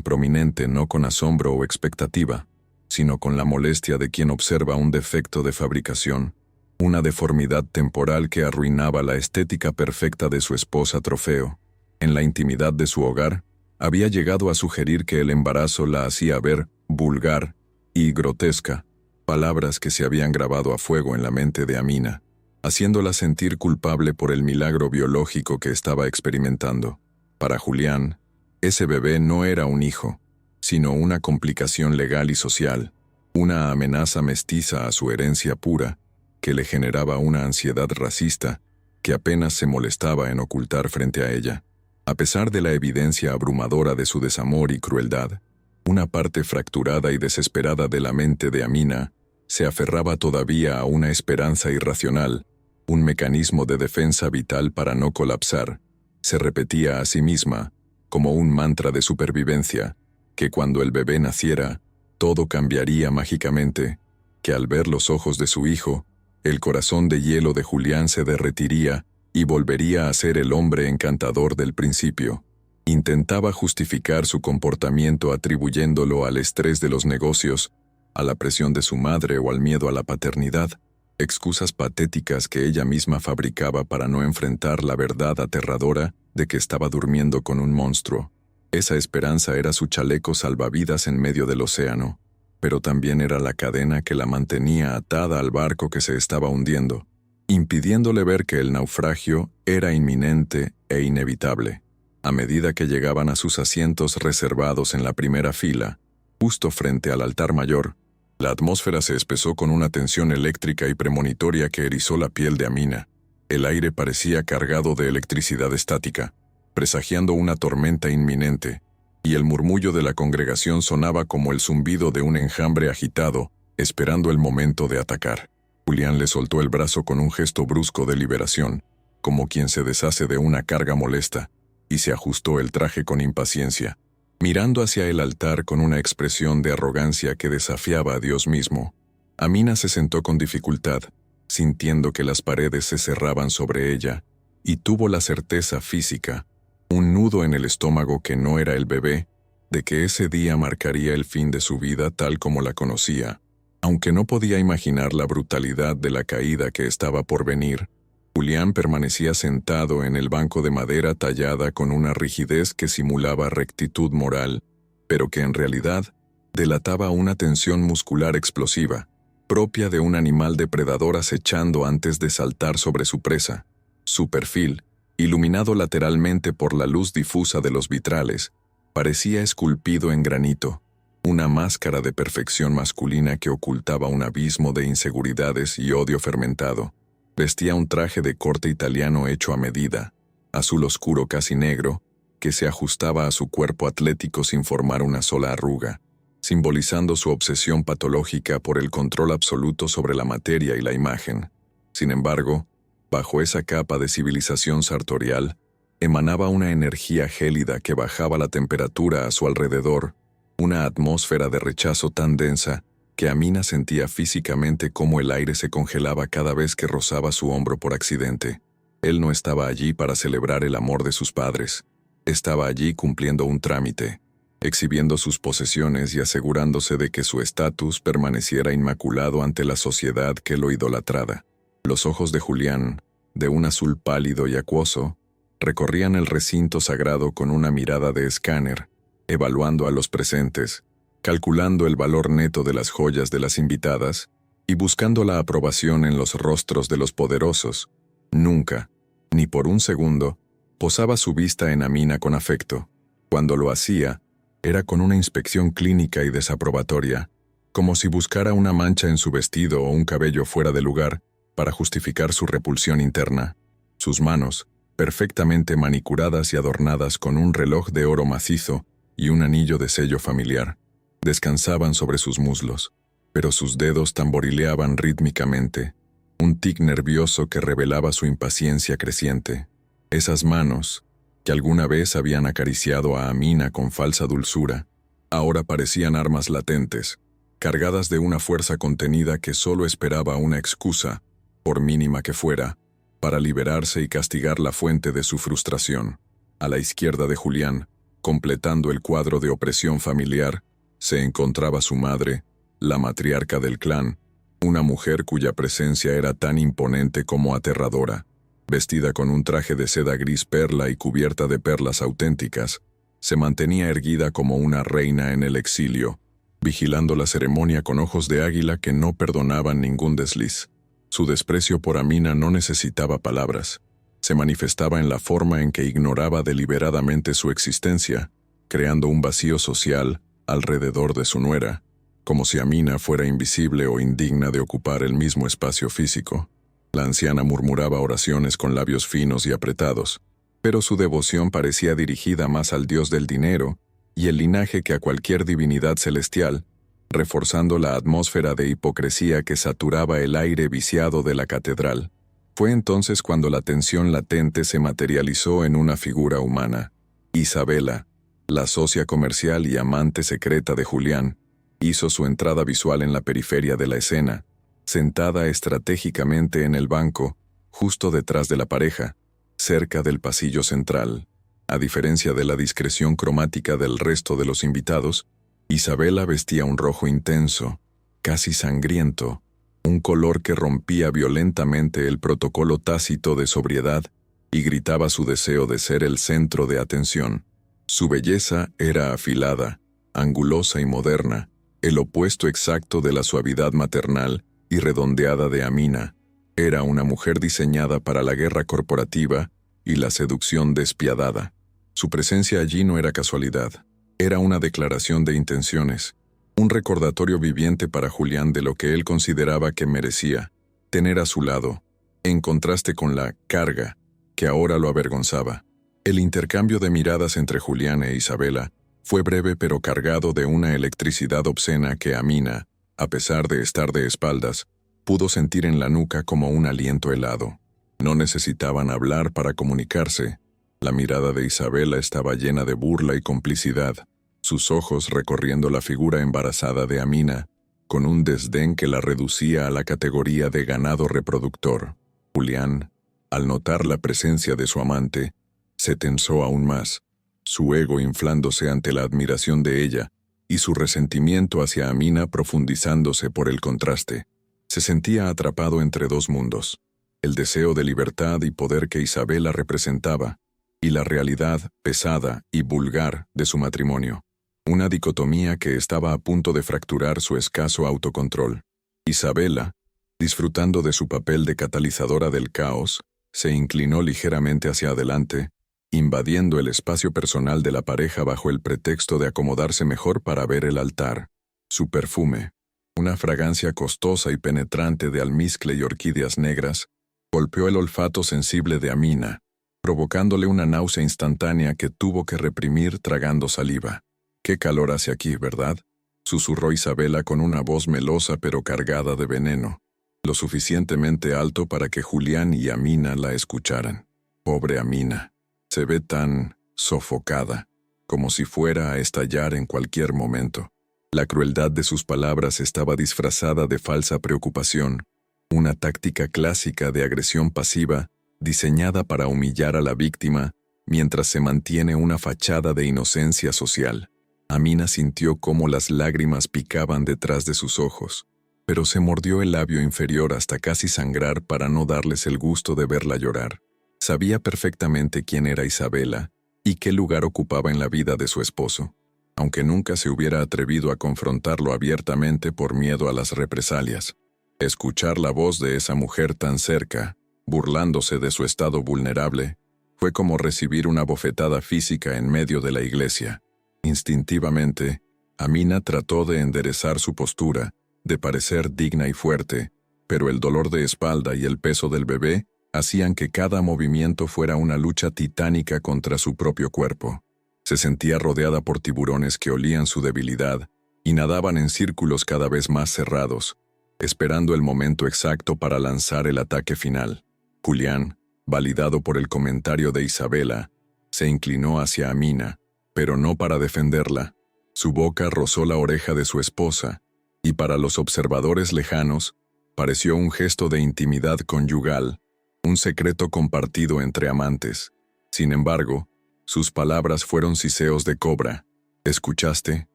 prominente no con asombro o expectativa, sino con la molestia de quien observa un defecto de fabricación, una deformidad temporal que arruinaba la estética perfecta de su esposa trofeo. En la intimidad de su hogar, había llegado a sugerir que el embarazo la hacía ver vulgar y grotesca, palabras que se habían grabado a fuego en la mente de Amina, haciéndola sentir culpable por el milagro biológico que estaba experimentando. Para Julián, ese bebé no era un hijo, sino una complicación legal y social, una amenaza mestiza a su herencia pura, que le generaba una ansiedad racista que apenas se molestaba en ocultar frente a ella. A pesar de la evidencia abrumadora de su desamor y crueldad, una parte fracturada y desesperada de la mente de Amina se aferraba todavía a una esperanza irracional, un mecanismo de defensa vital para no colapsar. Se repetía a sí misma, como un mantra de supervivencia, que cuando el bebé naciera, todo cambiaría mágicamente, que al ver los ojos de su hijo, el corazón de hielo de Julián se derretiría y volvería a ser el hombre encantador del principio. Intentaba justificar su comportamiento atribuyéndolo al estrés de los negocios, a la presión de su madre o al miedo a la paternidad, excusas patéticas que ella misma fabricaba para no enfrentar la verdad aterradora de que estaba durmiendo con un monstruo. Esa esperanza era su chaleco salvavidas en medio del océano, pero también era la cadena que la mantenía atada al barco que se estaba hundiendo, impidiéndole ver que el naufragio era inminente e inevitable. A medida que llegaban a sus asientos reservados en la primera fila, justo frente al altar mayor, la atmósfera se espesó con una tensión eléctrica y premonitoria que erizó la piel de Amina. El aire parecía cargado de electricidad estática, presagiando una tormenta inminente, y el murmullo de la congregación sonaba como el zumbido de un enjambre agitado, esperando el momento de atacar. Julián le soltó el brazo con un gesto brusco de liberación, como quien se deshace de una carga molesta, y se ajustó el traje con impaciencia, mirando hacia el altar con una expresión de arrogancia que desafiaba a Dios mismo. Amina se sentó con dificultad, sintiendo que las paredes se cerraban sobre ella, y tuvo la certeza física, un nudo en el estómago que no era el bebé, de que ese día marcaría el fin de su vida tal como la conocía. Aunque no podía imaginar la brutalidad de la caída que estaba por venir, Julián permanecía sentado en el banco de madera tallada con una rigidez que simulaba rectitud moral, pero que en realidad delataba una tensión muscular explosiva, propia de un animal depredador acechando antes de saltar sobre su presa. Su perfil, iluminado lateralmente por la luz difusa de los vitrales, parecía esculpido en granito, una máscara de perfección masculina que ocultaba un abismo de inseguridades y odio fermentado. Vestía un traje de corte italiano hecho a medida, azul oscuro casi negro, que se ajustaba a su cuerpo atlético sin formar una sola arruga, simbolizando su obsesión patológica por el control absoluto sobre la materia y la imagen. Sin embargo, bajo esa capa de civilización sartorial, emanaba una energía gélida que bajaba la temperatura a su alrededor, una atmósfera de rechazo tan densa que Amina sentía físicamente cómo el aire se congelaba cada vez que rozaba su hombro por accidente. Él no estaba allí para celebrar el amor de sus padres. Estaba allí cumpliendo un trámite, exhibiendo sus posesiones y asegurándose de que su estatus permaneciera inmaculado ante la sociedad que lo idolatraba. Los ojos de Julián, de un azul pálido y acuoso, recorrían el recinto sagrado con una mirada de escáner, evaluando a los presentes, calculando el valor neto de las joyas de las invitadas y buscando la aprobación en los rostros de los poderosos. Nunca, ni por un segundo, posaba su vista en Amina con afecto. Cuando lo hacía, era con una inspección clínica y desaprobatoria, como si buscara una mancha en su vestido o un cabello fuera de lugar para justificar su repulsión interna. Sus manos, perfectamente manicuradas y adornadas con un reloj de oro macizo y un anillo de sello familiar, descansaban sobre sus muslos, pero sus dedos tamborileaban rítmicamente, un tic nervioso que revelaba su impaciencia creciente. Esas manos, que alguna vez habían acariciado a Amina con falsa dulzura, Ahora parecían armas latentes, cargadas de una fuerza contenida que solo esperaba una excusa, por mínima que fuera, para liberarse y castigar la fuente de su frustración. A la izquierda de Julián, completando el cuadro de opresión familiar, se encontraba su madre, la matriarca del clan, una mujer cuya presencia era tan imponente como aterradora. Vestida con un traje de seda gris perla y cubierta de perlas auténticas, se mantenía erguida como una reina en el exilio, vigilando la ceremonia con ojos de águila que no perdonaban ningún desliz. Su desprecio por Amina no necesitaba palabras. Se manifestaba en la forma en que ignoraba deliberadamente su existencia, creando un vacío social alrededor de su nuera, como si Amina fuera invisible o indigna de ocupar el mismo espacio físico. La anciana murmuraba oraciones con labios finos y apretados, pero su devoción parecía dirigida más al dios del dinero y el linaje que a cualquier divinidad celestial, reforzando la atmósfera de hipocresía que saturaba el aire viciado de la catedral. Fue entonces cuando la tensión latente se materializó en una figura humana. Isabela, la socia comercial y amante secreta de Julián, hizo su entrada visual en la periferia de la escena, sentada estratégicamente en el banco, justo detrás de la pareja, cerca del pasillo central. A diferencia de la discreción cromática del resto de los invitados, Isabela vestía un rojo intenso, casi sangriento, un color que rompía violentamente el protocolo tácito de sobriedad y gritaba su deseo de ser el centro de atención. Su belleza era afilada, angulosa y moderna, el opuesto exacto de la suavidad maternal y redondeada de Amina. Era una mujer diseñada para la guerra corporativa y la seducción despiadada. Su presencia allí no era casualidad, era una declaración de intenciones, un recordatorio viviente para Julián de lo que él consideraba que merecía tener a su lado, en contraste con la carga que ahora lo avergonzaba. El intercambio de miradas entre Julián e Isabela fue breve pero cargado de una electricidad obscena que Amina, a pesar de estar de espaldas, pudo sentir en la nuca como un aliento helado. No necesitaban hablar para comunicarse. La mirada de Isabela estaba llena de burla y complicidad, sus ojos recorriendo la figura embarazada de Amina, con un desdén que la reducía a la categoría de ganado reproductor. Julián, al notar la presencia de su amante, se tensó aún más, su ego inflándose ante la admiración de ella y su resentimiento hacia Amina profundizándose por el contraste. Se sentía atrapado entre dos mundos, el deseo de libertad y poder que Isabela representaba, y la realidad pesada y vulgar de su matrimonio. Una dicotomía que estaba a punto de fracturar su escaso autocontrol. Isabela, disfrutando de su papel de catalizadora del caos, se inclinó ligeramente hacia adelante, invadiendo el espacio personal de la pareja bajo el pretexto de acomodarse mejor para ver el altar. Su perfume, una fragancia costosa y penetrante de almizcle y orquídeas negras, golpeó el olfato sensible de Amina, provocándole una náusea instantánea que tuvo que reprimir tragando saliva. «Qué calor hace aquí, ¿verdad?», susurró Isabela con una voz melosa pero cargada de veneno, lo suficientemente alto para que Julián y Amina la escucharan. Pobre Amina, se ve tan sofocada, como si fuera a estallar en cualquier momento. La crueldad de sus palabras estaba disfrazada de falsa preocupación, una táctica clásica de agresión pasiva diseñada para humillar a la víctima mientras se mantiene una fachada de inocencia social. Amina sintió cómo las lágrimas picaban detrás de sus ojos, pero se mordió el labio inferior hasta casi sangrar para no darles el gusto de verla llorar. Sabía perfectamente quién era Isabela y qué lugar ocupaba en la vida de su esposo, aunque nunca se hubiera atrevido a confrontarlo abiertamente por miedo a las represalias. Escuchar la voz de esa mujer tan cerca, burlándose de su estado vulnerable, fue como recibir una bofetada física en medio de la iglesia. Instintivamente, Amina trató de enderezar su postura, de parecer digna y fuerte, pero el dolor de espalda y el peso del bebé hacían que cada movimiento fuera una lucha titánica contra su propio cuerpo. Se sentía rodeada por tiburones que olían su debilidad y nadaban en círculos cada vez más cerrados, esperando el momento exacto para lanzar el ataque final. Julián, validado por el comentario de Isabela, se inclinó hacia Amina, pero no para defenderla, Su boca rozó la oreja de su esposa, y para los observadores lejanos, pareció un gesto de intimidad conyugal, un secreto compartido entre amantes. Sin embargo, sus palabras fueron siseos de cobra. ¿Escuchaste?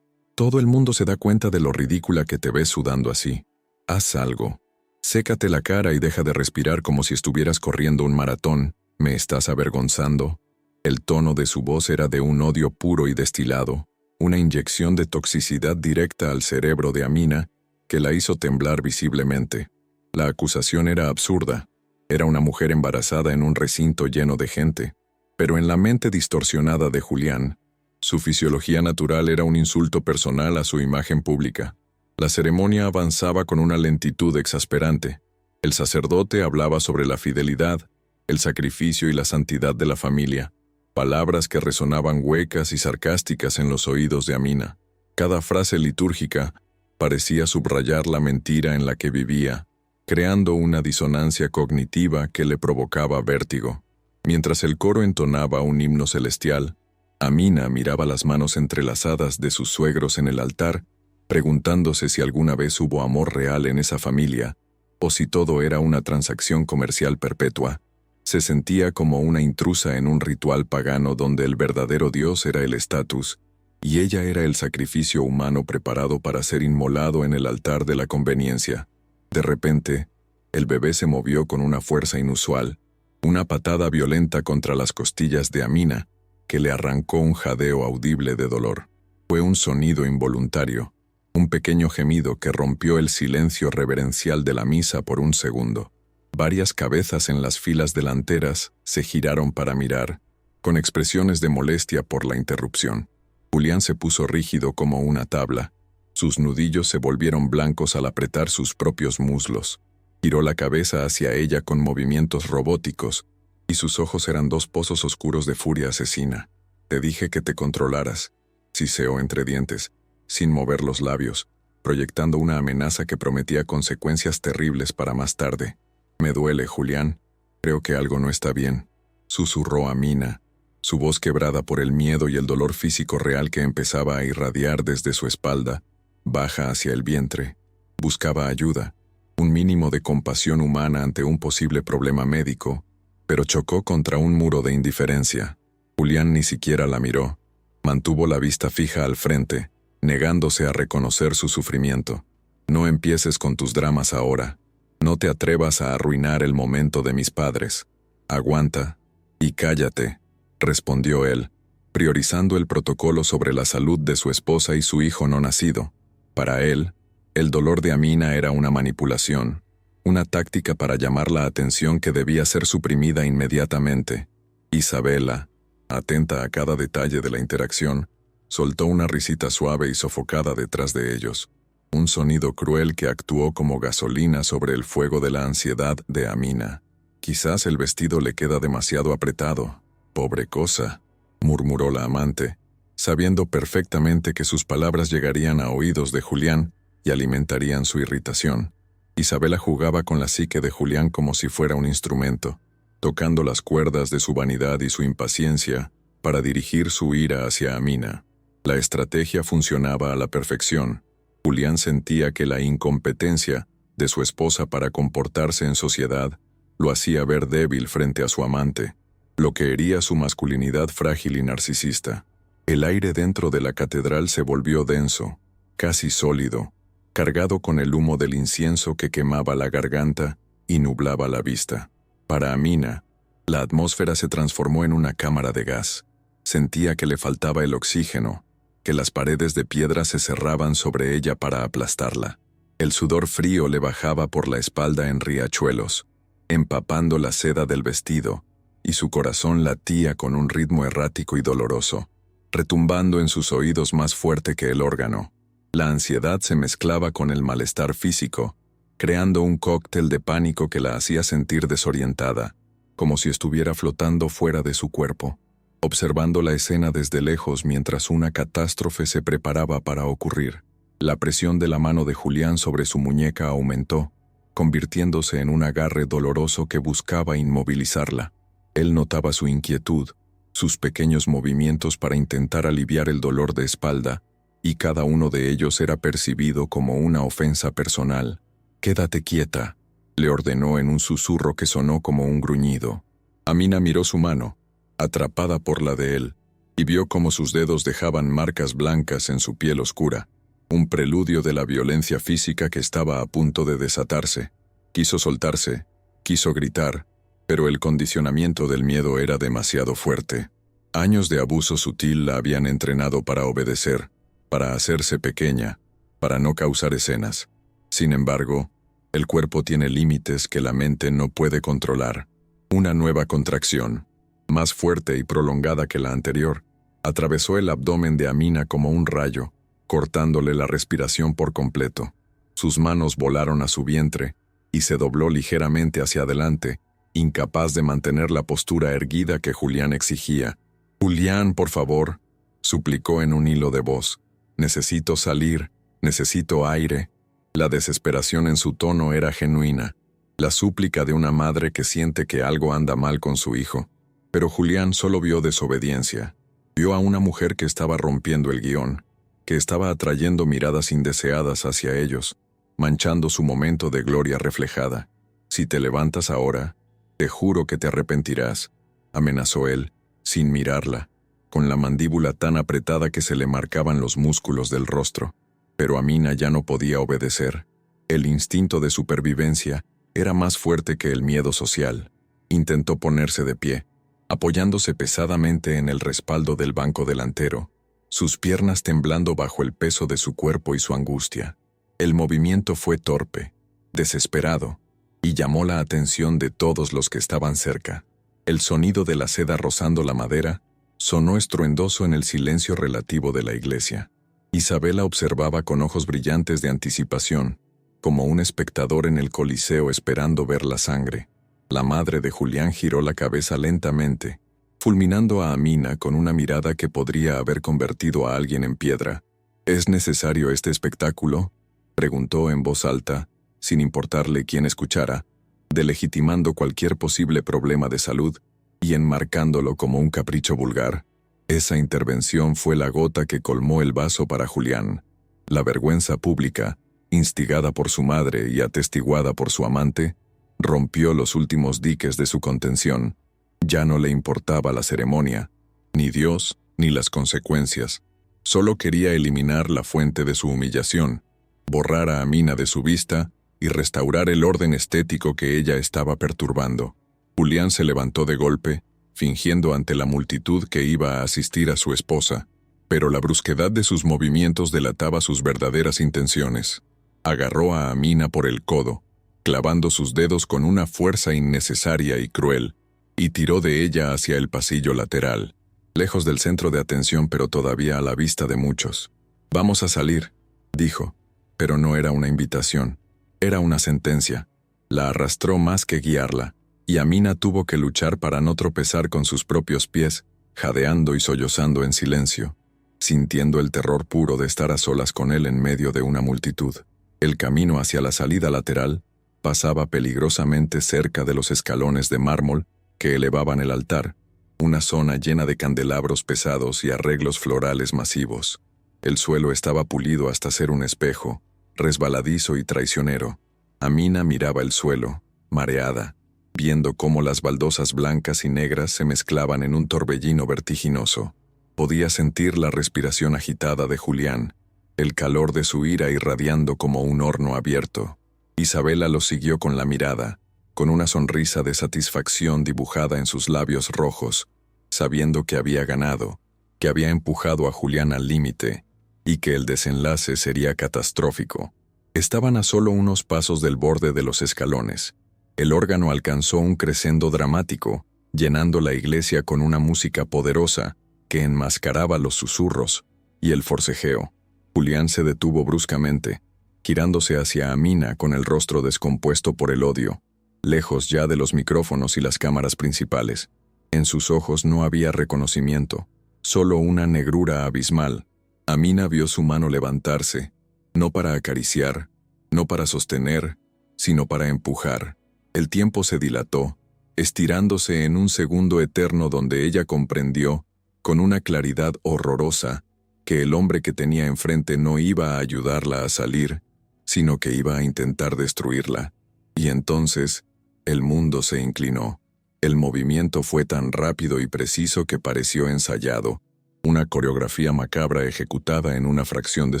Todo el mundo se da cuenta de lo ridícula que te ves sudando así. Haz algo. Sécate la cara y deja de respirar como si estuvieras corriendo un maratón. ¿Me estás avergonzando? El tono de su voz era de un odio puro y destilado, una inyección de toxicidad directa al cerebro de Amina que la hizo temblar visiblemente. La acusación era absurda. Era una mujer embarazada en un recinto lleno de gente, pero en la mente distorsionada de Julián, su fisiología natural era un insulto personal a su imagen pública. La ceremonia avanzaba con una lentitud exasperante. El sacerdote hablaba sobre la fidelidad, el sacrificio y la santidad de la familia, palabras que resonaban huecas y sarcásticas en los oídos de Amina. Cada frase litúrgica parecía subrayar la mentira en la que vivía, creando una disonancia cognitiva que le provocaba vértigo. Mientras el coro entonaba un himno celestial, Amina miraba las manos entrelazadas de sus suegros en el altar, preguntándose si alguna vez hubo amor real en esa familia, o si todo era una transacción comercial perpetua. Se sentía como una intrusa en un ritual pagano donde el verdadero Dios era el estatus, y ella era el sacrificio humano preparado para ser inmolado en el altar de la conveniencia. De repente, el bebé se movió con una fuerza inusual, una patada violenta contra las costillas de Amina, que le arrancó un jadeo audible de dolor. Fue un sonido involuntario, un pequeño gemido que rompió el silencio reverencial de la misa por un segundo. Varias cabezas en las filas delanteras se giraron para mirar, con expresiones de molestia por la interrupción. Julián se puso rígido como una tabla. Sus nudillos se volvieron blancos al apretar sus propios muslos. Giró la cabeza hacia ella con movimientos robóticos, y sus ojos eran dos pozos oscuros de furia asesina. «Te dije que te controlaras», siseó entre dientes, sin mover los labios, proyectando una amenaza que prometía consecuencias terribles para más tarde. «Me duele, Julián. Creo que algo no está bien», susurró Amina, su voz quebrada por el miedo y el dolor físico real que empezaba a irradiar desde su espalda, baja hacia el vientre. Buscaba ayuda, un mínimo de compasión humana ante un posible problema médico, pero chocó contra un muro de indiferencia. Julián ni siquiera la miró. Mantuvo la vista fija al frente, negándose a reconocer su sufrimiento. «No empieces con tus dramas ahora. No te atrevas a arruinar el momento de mis padres. Aguanta y cállate», respondió él, priorizando el protocolo sobre la salud de su esposa y su hijo no nacido. Para él, el dolor de Amina era una manipulación, una táctica para llamar la atención que debía ser suprimida inmediatamente. Isabela, atenta a cada detalle de la interacción, soltó una risita suave y sofocada detrás de ellos, un sonido cruel que actuó como gasolina sobre el fuego de la ansiedad de Amina. «Quizás el vestido le queda demasiado apretado. Pobre cosa», murmuró la amante, sabiendo perfectamente que sus palabras llegarían a oídos de Julián y alimentarían su irritación. Isabela jugaba con la psique de Julián como si fuera un instrumento, tocando las cuerdas de su vanidad y su impaciencia para dirigir su ira hacia Amina. La estrategia funcionaba a la perfección. Julián sentía que la incompetencia de su esposa para comportarse en sociedad lo hacía ver débil frente a su amante, lo que hería su masculinidad frágil y narcisista. El aire dentro de la catedral se volvió denso, casi sólido, cargado con el humo del incienso que quemaba la garganta y nublaba la vista. Para Amina, la atmósfera se transformó en una cámara de gas. Sentía que le faltaba el oxígeno, que las paredes de piedra se cerraban sobre ella para aplastarla. El sudor frío le bajaba por la espalda en riachuelos, empapando la seda del vestido, y su corazón latía con un ritmo errático y doloroso, retumbando en sus oídos más fuerte que el órgano. La ansiedad se mezclaba con el malestar físico, creando un cóctel de pánico que la hacía sentir desorientada, como si estuviera flotando fuera de su cuerpo, observando la escena desde lejos mientras una catástrofe se preparaba para ocurrir. La presión de la mano de Julián sobre su muñeca aumentó, convirtiéndose en un agarre doloroso que buscaba inmovilizarla. Él notaba su inquietud, sus pequeños movimientos para intentar aliviar el dolor de espalda, y cada uno de ellos era percibido como una ofensa personal. «Quédate quieta», le ordenó en un susurro que sonó como un gruñido. Amina miró su mano, atrapada por la de él, y vio cómo sus dedos dejaban marcas blancas en su piel oscura, un preludio de la violencia física que estaba a punto de desatarse. Quiso soltarse, quiso gritar, pero el condicionamiento del miedo era demasiado fuerte. Años de abuso sutil la habían entrenado para obedecer, para hacerse pequeña, para no causar escenas. Sin embargo, el cuerpo tiene límites que la mente no puede controlar. Una nueva contracción, más fuerte y prolongada que la anterior, atravesó el abdomen de Amina como un rayo, cortándole la respiración por completo. Sus manos volaron a su vientre y se dobló ligeramente hacia adelante, incapaz de mantener la postura erguida que Julián exigía. «Julián, por favor», suplicó en un hilo de voz. «Necesito salir, necesito aire». La desesperación en su tono era genuina, la súplica de una madre que siente que algo anda mal con su hijo. Pero Julián solo vio desobediencia. Vio a una mujer que estaba rompiendo el guión, que estaba atrayendo miradas indeseadas hacia ellos, manchando su momento de gloria reflejada. «Si te levantas ahora, te juro que te arrepentirás», amenazó él, sin mirarla, con la mandíbula tan apretada que se le marcaban los músculos del rostro. Pero Amina ya no podía obedecer. El instinto de supervivencia era más fuerte que el miedo social. Intentó ponerse de pie, apoyándose pesadamente en el respaldo del banco delantero, sus piernas temblando bajo el peso de su cuerpo y su angustia. El movimiento fue torpe, desesperado, y llamó la atención de todos los que estaban cerca. El sonido de la seda rozando la madera sonó estruendoso en el silencio relativo de la iglesia. Isabela observaba con ojos brillantes de anticipación, como un espectador en el Coliseo esperando ver la sangre. La madre de Julián giró la cabeza lentamente, fulminando a Amina con una mirada que podría haber convertido a alguien en piedra. «¿Es necesario este espectáculo?», preguntó en voz alta, sin importarle quién escuchara, delegitimando cualquier posible problema de salud y enmarcándolo como un capricho vulgar. Esa intervención fue la gota que colmó el vaso para Julián. La vergüenza pública, instigada por su madre y atestiguada por su amante, rompió los últimos diques de su contención. Ya no le importaba la ceremonia, ni Dios, ni las consecuencias. Solo quería eliminar la fuente de su humillación, borrar a Amina de su vista y restaurar el orden estético que ella estaba perturbando. Julián se levantó de golpe, fingiendo ante la multitud que iba a asistir a su esposa, pero la brusquedad de sus movimientos delataba sus verdaderas intenciones. Agarró a Amina por el codo, clavando sus dedos con una fuerza innecesaria y cruel, y tiró de ella hacia el pasillo lateral, lejos del centro de atención pero todavía a la vista de muchos. «Vamos a salir», dijo, pero no era una invitación, era una sentencia. La arrastró más que guiarla, y Amina tuvo que luchar para no tropezar con sus propios pies, jadeando y sollozando en silencio, sintiendo el terror puro de estar a solas con él en medio de una multitud. El camino hacia la salida lateral pasaba peligrosamente cerca de los escalones de mármol que elevaban el altar, una zona llena de candelabros pesados y arreglos florales masivos. El suelo estaba pulido hasta ser un espejo, resbaladizo y traicionero. Amina miraba el suelo, mareada, viendo cómo las baldosas blancas y negras se mezclaban en un torbellino vertiginoso. Podía sentir la respiración agitada de Julián, el calor de su ira irradiando como un horno abierto. Isabela lo siguió con la mirada, con una sonrisa de satisfacción dibujada en sus labios rojos, sabiendo que había ganado, que había empujado a Julián al límite, y que el desenlace sería catastrófico. Estaban a solo unos pasos del borde de los escalones. El órgano alcanzó un crescendo dramático, llenando la iglesia con una música poderosa que enmascaraba los susurros y el forcejeo. Julián se detuvo bruscamente, girándose hacia Amina con el rostro descompuesto por el odio, lejos ya de los micrófonos y las cámaras principales. En sus ojos no había reconocimiento, solo una negrura abismal. Amina vio su mano levantarse, no para acariciar, no para sostener, sino para empujar. El tiempo se dilató, estirándose en un segundo eterno donde ella comprendió, con una claridad horrorosa, que el hombre que tenía enfrente no iba a ayudarla a salir, sino que iba a intentar destruirla. Y entonces, el mundo se inclinó. El movimiento fue tan rápido y preciso que pareció ensayado, una coreografía macabra ejecutada en una fracción de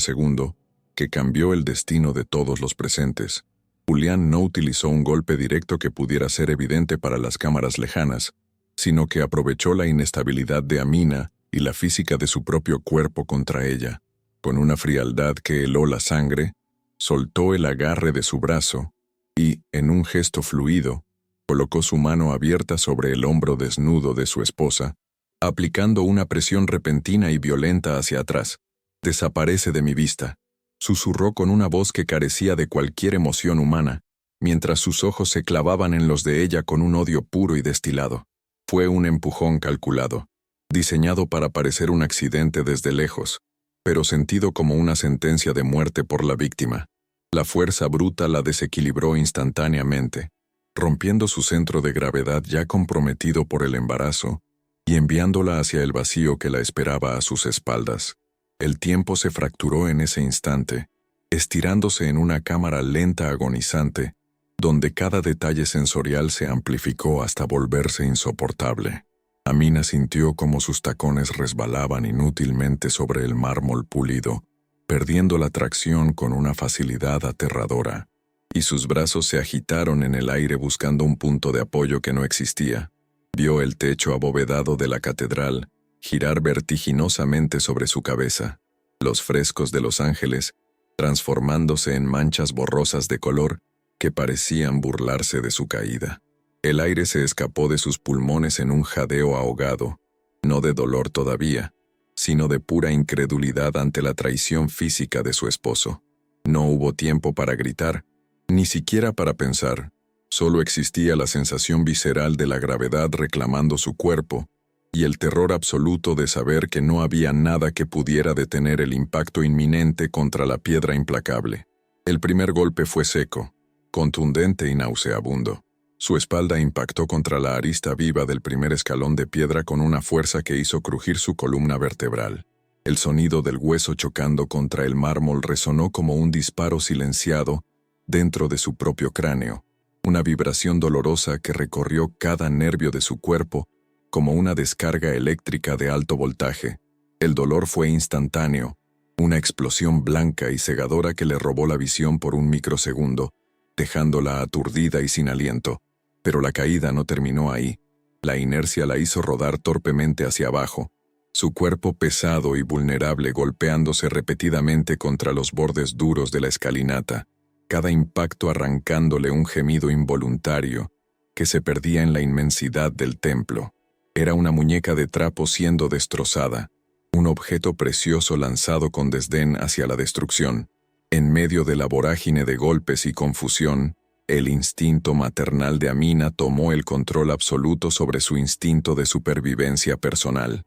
segundo, que cambió el destino de todos los presentes. Julián no utilizó un golpe directo que pudiera ser evidente para las cámaras lejanas, sino que aprovechó la inestabilidad de Amina y la física de su propio cuerpo contra ella. Con una frialdad que heló la sangre, soltó el agarre de su brazo y, en un gesto fluido, colocó su mano abierta sobre el hombro desnudo de su esposa, aplicando una presión repentina y violenta hacia atrás. «Desaparece de mi vista», susurró con una voz que carecía de cualquier emoción humana, mientras sus ojos se clavaban en los de ella con un odio puro y destilado. Fue un empujón calculado, diseñado para parecer un accidente desde lejos, pero sentido como una sentencia de muerte por la víctima. La fuerza bruta la desequilibró instantáneamente, rompiendo su centro de gravedad ya comprometido por el embarazo y enviándola hacia el vacío que la esperaba a sus espaldas. El tiempo se fracturó en ese instante, estirándose en una cámara lenta agonizante, donde cada detalle sensorial se amplificó hasta volverse insoportable. Amina sintió como sus tacones resbalaban inútilmente sobre el mármol pulido, perdiendo la tracción con una facilidad aterradora, y sus brazos se agitaron en el aire buscando un punto de apoyo que no existía. Vio el techo abovedado de la catedral girar vertiginosamente sobre su cabeza, los frescos de los ángeles transformándose en manchas borrosas de color que parecían burlarse de su caída. El aire se escapó de sus pulmones en un jadeo ahogado, no de dolor todavía, sino de pura incredulidad ante la traición física de su esposo. No hubo tiempo para gritar, ni siquiera para pensar. Solo existía la sensación visceral de la gravedad reclamando su cuerpo y el terror absoluto de saber que no había nada que pudiera detener el impacto inminente contra la piedra implacable. El primer golpe fue seco, contundente y nauseabundo. Su espalda impactó contra la arista viva del primer escalón de piedra con una fuerza que hizo crujir su columna vertebral. El sonido del hueso chocando contra el mármol resonó como un disparo silenciado dentro de su propio cráneo, una vibración dolorosa que recorrió cada nervio de su cuerpo como una descarga eléctrica de alto voltaje. El dolor fue instantáneo, una explosión blanca y cegadora que le robó la visión por un microsegundo, dejándola aturdida y sin aliento. Pero la caída no terminó ahí. La inercia la hizo rodar torpemente hacia abajo, su cuerpo pesado y vulnerable golpeándose repetidamente contra los bordes duros de la escalinata, cada impacto arrancándole un gemido involuntario que se perdía en la inmensidad del templo. Era una muñeca de trapo siendo destrozada, un objeto precioso lanzado con desdén hacia la destrucción. En medio de la vorágine de golpes y confusión, el instinto maternal de Amina tomó el control absoluto sobre su instinto de supervivencia personal.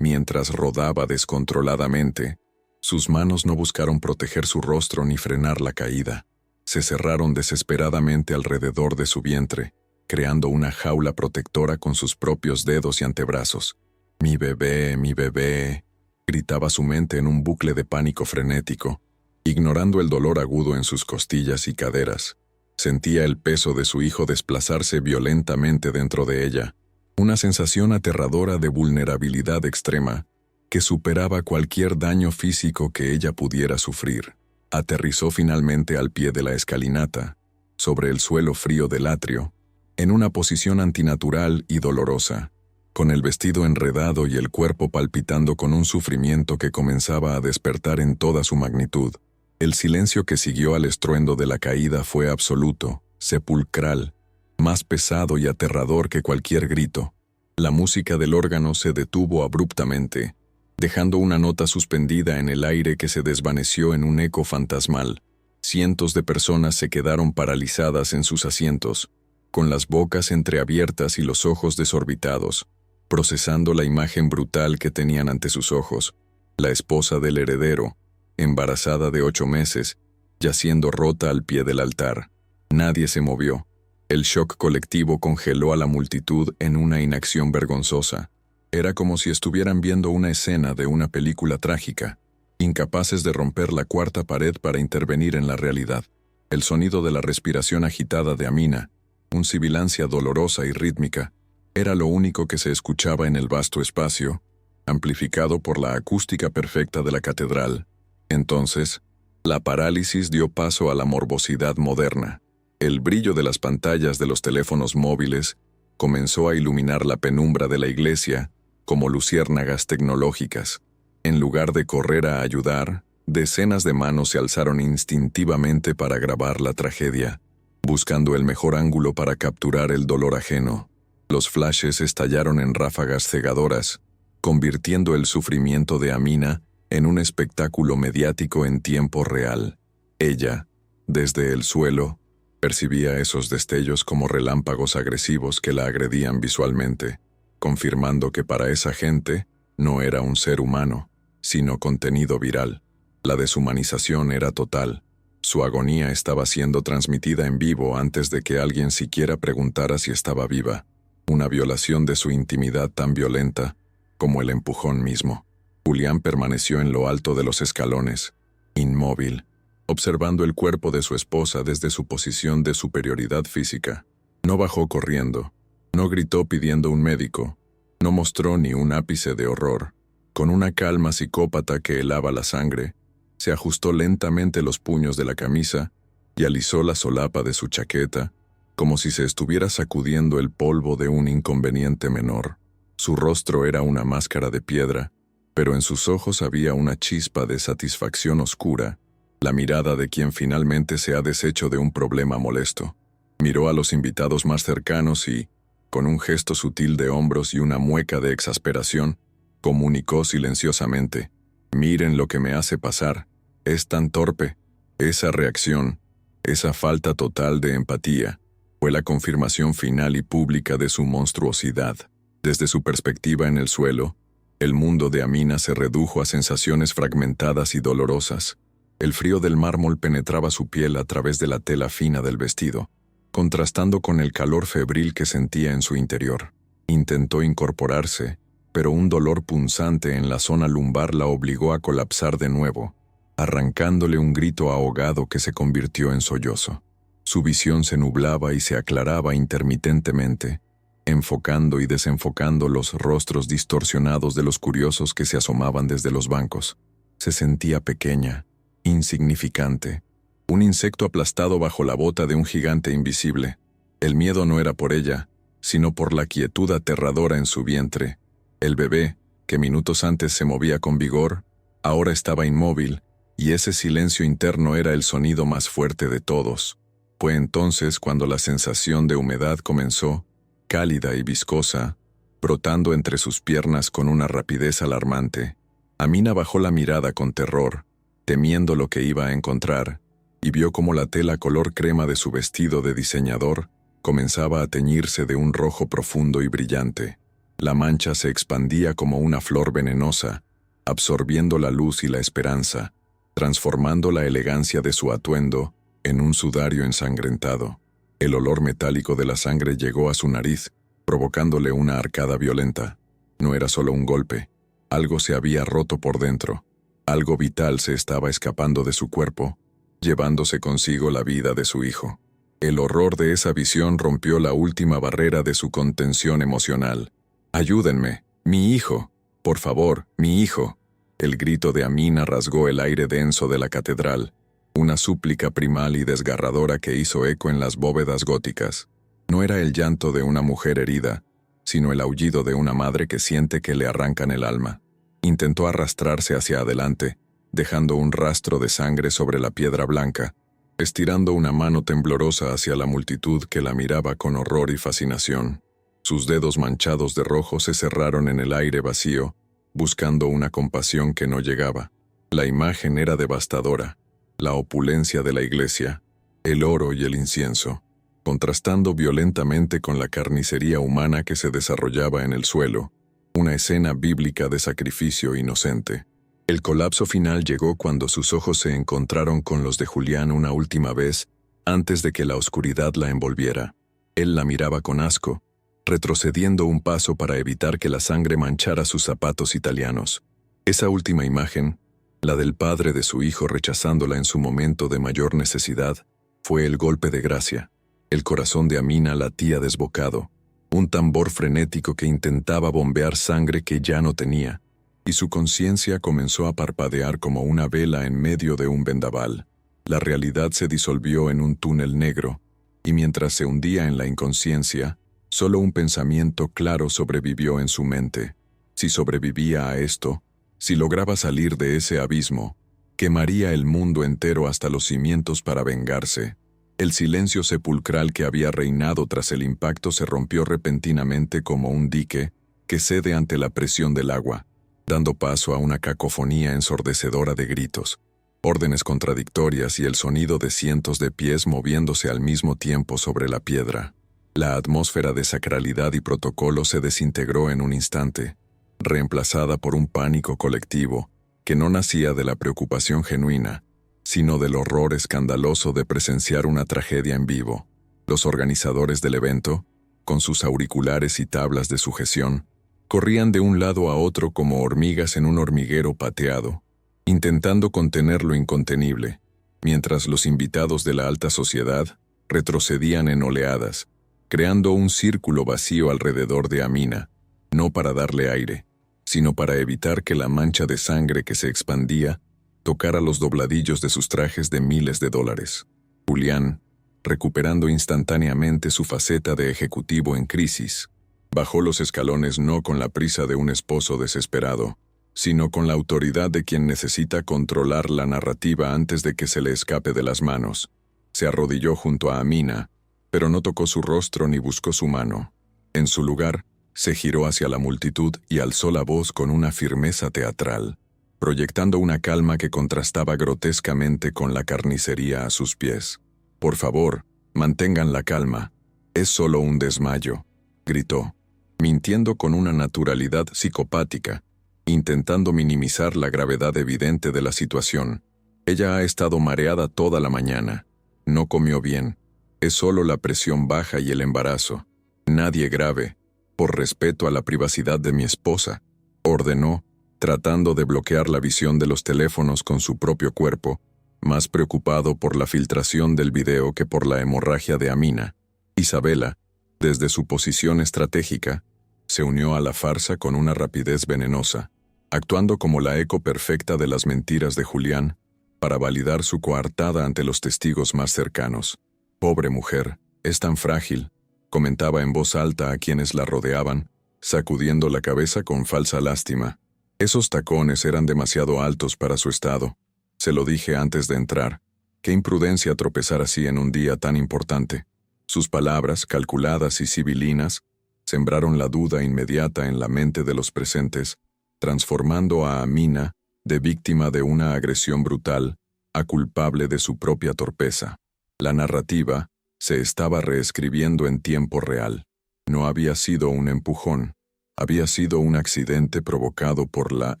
Mientras rodaba descontroladamente, sus manos no buscaron proteger su rostro ni frenar la caída. Se cerraron desesperadamente alrededor de su vientre, creando una jaula protectora con sus propios dedos y antebrazos. Mi bebé, gritaba su mente en un bucle de pánico frenético, ignorando el dolor agudo en sus costillas y caderas. Sentía el peso de su hijo desplazarse violentamente dentro de ella, una sensación aterradora de vulnerabilidad extrema que superaba cualquier daño físico que ella pudiera sufrir. Aterrizó finalmente al pie de la escalinata, sobre el suelo frío del atrio, en una posición antinatural y dolorosa, con el vestido enredado y el cuerpo palpitando con un sufrimiento que comenzaba a despertar en toda su magnitud. El silencio que siguió al estruendo de la caída fue absoluto, sepulcral, más pesado y aterrador que cualquier grito. La música del órgano se detuvo abruptamente, dejando una nota suspendida en el aire que se desvaneció en un eco fantasmal. Cientos de personas se quedaron paralizadas en sus asientos, con las bocas entreabiertas y los ojos desorbitados, procesando la imagen brutal que tenían ante sus ojos. La esposa del heredero, embarazada de 8 meses, yaciendo rota al pie del altar. Nadie se movió. El shock colectivo congeló a la multitud en una inacción vergonzosa. Era como si estuvieran viendo una escena de una película trágica. incapaces de romper la cuarta pared para intervenir en la realidad. El sonido de la respiración agitada de Amina, un sibilancia dolorosa y rítmica, era lo único que se escuchaba en el vasto espacio, amplificado por la acústica perfecta de la catedral. Entonces, la parálisis dio paso a la morbosidad moderna. El brillo de las pantallas de los teléfonos móviles comenzó a iluminar la penumbra de la iglesia como luciérnagas tecnológicas. En lugar de correr a ayudar, decenas de manos se alzaron instintivamente para grabar la tragedia, buscando el mejor ángulo para capturar el dolor ajeno. Los flashes estallaron en ráfagas cegadoras, convirtiendo el sufrimiento de Amina en un espectáculo mediático en tiempo real. Ella, desde el suelo, percibía esos destellos como relámpagos agresivos que la agredían visualmente, confirmando que para esa gente no era un ser humano, sino contenido viral. La deshumanización era total. Su agonía estaba siendo transmitida en vivo antes de que alguien siquiera preguntara si estaba viva. Una violación de su intimidad tan violenta como el empujón mismo. Julián permaneció en lo alto de los escalones, inmóvil, observando el cuerpo de su esposa desde su posición de superioridad física. No bajó corriendo, no gritó pidiendo un médico, no mostró ni un ápice de horror. Con una calma psicópata que helaba la sangre, se ajustó lentamente los puños de la camisa y alisó la solapa de su chaqueta, como si se estuviera sacudiendo el polvo de un inconveniente menor. Su rostro era una máscara de piedra, pero en sus ojos había una chispa de satisfacción oscura, la mirada de quien finalmente se ha deshecho de un problema molesto. Miró a los invitados más cercanos y, con un gesto sutil de hombros y una mueca de exasperación, comunicó silenciosamente: «Miren lo que me hace pasar. Es tan torpe». Esa reacción, esa falta total de empatía, fue la confirmación final y pública de su monstruosidad. Desde su perspectiva en el suelo, el mundo de Amina se redujo a sensaciones fragmentadas y dolorosas. El frío del mármol penetraba su piel a través de la tela fina del vestido, contrastando con el calor febril que sentía en su interior. Intentó incorporarse, pero un dolor punzante en la zona lumbar la obligó a colapsar de nuevo, arrancándole un grito ahogado que se convirtió en sollozo. Su visión se nublaba y se aclaraba intermitentemente, enfocando y desenfocando los rostros distorsionados de los curiosos que se asomaban desde los bancos. Se sentía pequeña, insignificante, un insecto aplastado bajo la bota de un gigante invisible. El miedo no era por ella, sino por la quietud aterradora en su vientre. El bebé, que minutos antes se movía con vigor, ahora estaba inmóvil, y ese silencio interno era el sonido más fuerte de todos. Fue entonces cuando la sensación de humedad comenzó, cálida y viscosa, brotando entre sus piernas con una rapidez alarmante. Amina bajó la mirada con terror, temiendo lo que iba a encontrar, y vio cómo la tela color crema de su vestido de diseñador comenzaba a teñirse de un rojo profundo y brillante. La mancha se expandía como una flor venenosa, absorbiendo la luz y la esperanza, transformando la elegancia de su atuendo en un sudario ensangrentado. El olor metálico de la sangre llegó a su nariz, provocándole una arcada violenta. No era solo un golpe, algo se había roto por dentro. Algo vital se estaba escapando de su cuerpo, llevándose consigo la vida de su hijo. El horror de esa visión rompió la última barrera de su contención emocional. «Ayúdenme, mi hijo, por favor, mi hijo». El grito de Amina rasgó el aire denso de la catedral, una súplica primal y desgarradora que hizo eco en las bóvedas góticas. No era el llanto de una mujer herida, sino el aullido de una madre que siente que le arrancan el alma. Intentó arrastrarse hacia adelante, dejando un rastro de sangre sobre la piedra blanca, estirando una mano temblorosa hacia la multitud que la miraba con horror y fascinación. Sus dedos manchados de rojo se cerraron en el aire vacío, buscando una compasión que no llegaba. La imagen era devastadora. La opulencia de la iglesia, el oro y el incienso, contrastando violentamente con la carnicería humana que se desarrollaba en el suelo, una escena bíblica de sacrificio inocente. El colapso final llegó cuando sus ojos se encontraron con los de Julián una última vez, antes de que la oscuridad la envolviera. Él la miraba con asco, retrocediendo un paso para evitar que la sangre manchara sus zapatos italianos. Esa última imagen, La del padre de su hijo rechazándola en su momento de mayor necesidad fue el golpe de gracia. El corazón de Amina latía desbocado, un tambor frenético que intentaba bombear sangre que ya no tenía, y su conciencia comenzó a parpadear como una vela en medio de un vendaval. La realidad se disolvió en un túnel negro, y mientras se hundía en la inconsciencia, solo un pensamiento claro sobrevivió en su mente. Si sobrevivía a esto, si lograba salir de ese abismo, quemaría el mundo entero hasta los cimientos para vengarse. El silencio sepulcral que había reinado tras el impacto se rompió repentinamente como un dique que cede ante la presión del agua, dando paso a una cacofonía ensordecedora de gritos, órdenes contradictorias y el sonido de cientos de pies moviéndose al mismo tiempo sobre la piedra. La atmósfera de sacralidad y protocolo se desintegró en un instante, reemplazada por un pánico colectivo que no nacía de la preocupación genuina, sino del horror escandaloso de presenciar una tragedia en vivo. Los organizadores del evento, con sus auriculares y tablas de sujeción, corrían de un lado a otro como hormigas en un hormiguero pateado, intentando contener lo incontenible, mientras los invitados de la alta sociedad retrocedían en oleadas, creando un círculo vacío alrededor de Amina, no para darle aire, sino para evitar que la mancha de sangre que se expandía tocara los dobladillos de sus trajes de miles de dólares. Julián, recuperando instantáneamente su faceta de ejecutivo en crisis, bajó los escalones no con la prisa de un esposo desesperado, sino con la autoridad de quien necesita controlar la narrativa antes de que se le escape de las manos. Se arrodilló junto a Amina, pero no tocó su rostro ni buscó su mano. En su lugar, se giró hacia la multitud y alzó la voz con una firmeza teatral, proyectando una calma que contrastaba grotescamente con la carnicería a sus pies. «Por favor, mantengan la calma. Es solo un desmayo», gritó, mintiendo con una naturalidad psicopática, intentando minimizar la gravedad evidente de la situación. Ella ha estado mareada toda la mañana. No comió bien. Es solo la presión baja y el embarazo. Nadie grave. Por respeto a la privacidad de mi esposa, ordenó, tratando de bloquear la visión de los teléfonos con su propio cuerpo, más preocupado por la filtración del video que por la hemorragia de Amina. Isabela, desde su posición estratégica, se unió a la farsa con una rapidez venenosa, actuando como la eco perfecta de las mentiras de Julián, para validar su coartada ante los testigos más cercanos. «Pobre mujer, es tan frágil», comentaba en voz alta a quienes la rodeaban, sacudiendo la cabeza con falsa lástima. Esos tacones eran demasiado altos para su estado. Se lo dije antes de entrar. Qué imprudencia tropezar así en un día tan importante. Sus palabras, calculadas y sibilinas, sembraron la duda inmediata en la mente de los presentes, transformando a Amina, de víctima de una agresión brutal, a culpable de su propia torpeza. La narrativa se estaba reescribiendo en tiempo real. No había sido un empujón, había sido un accidente provocado por la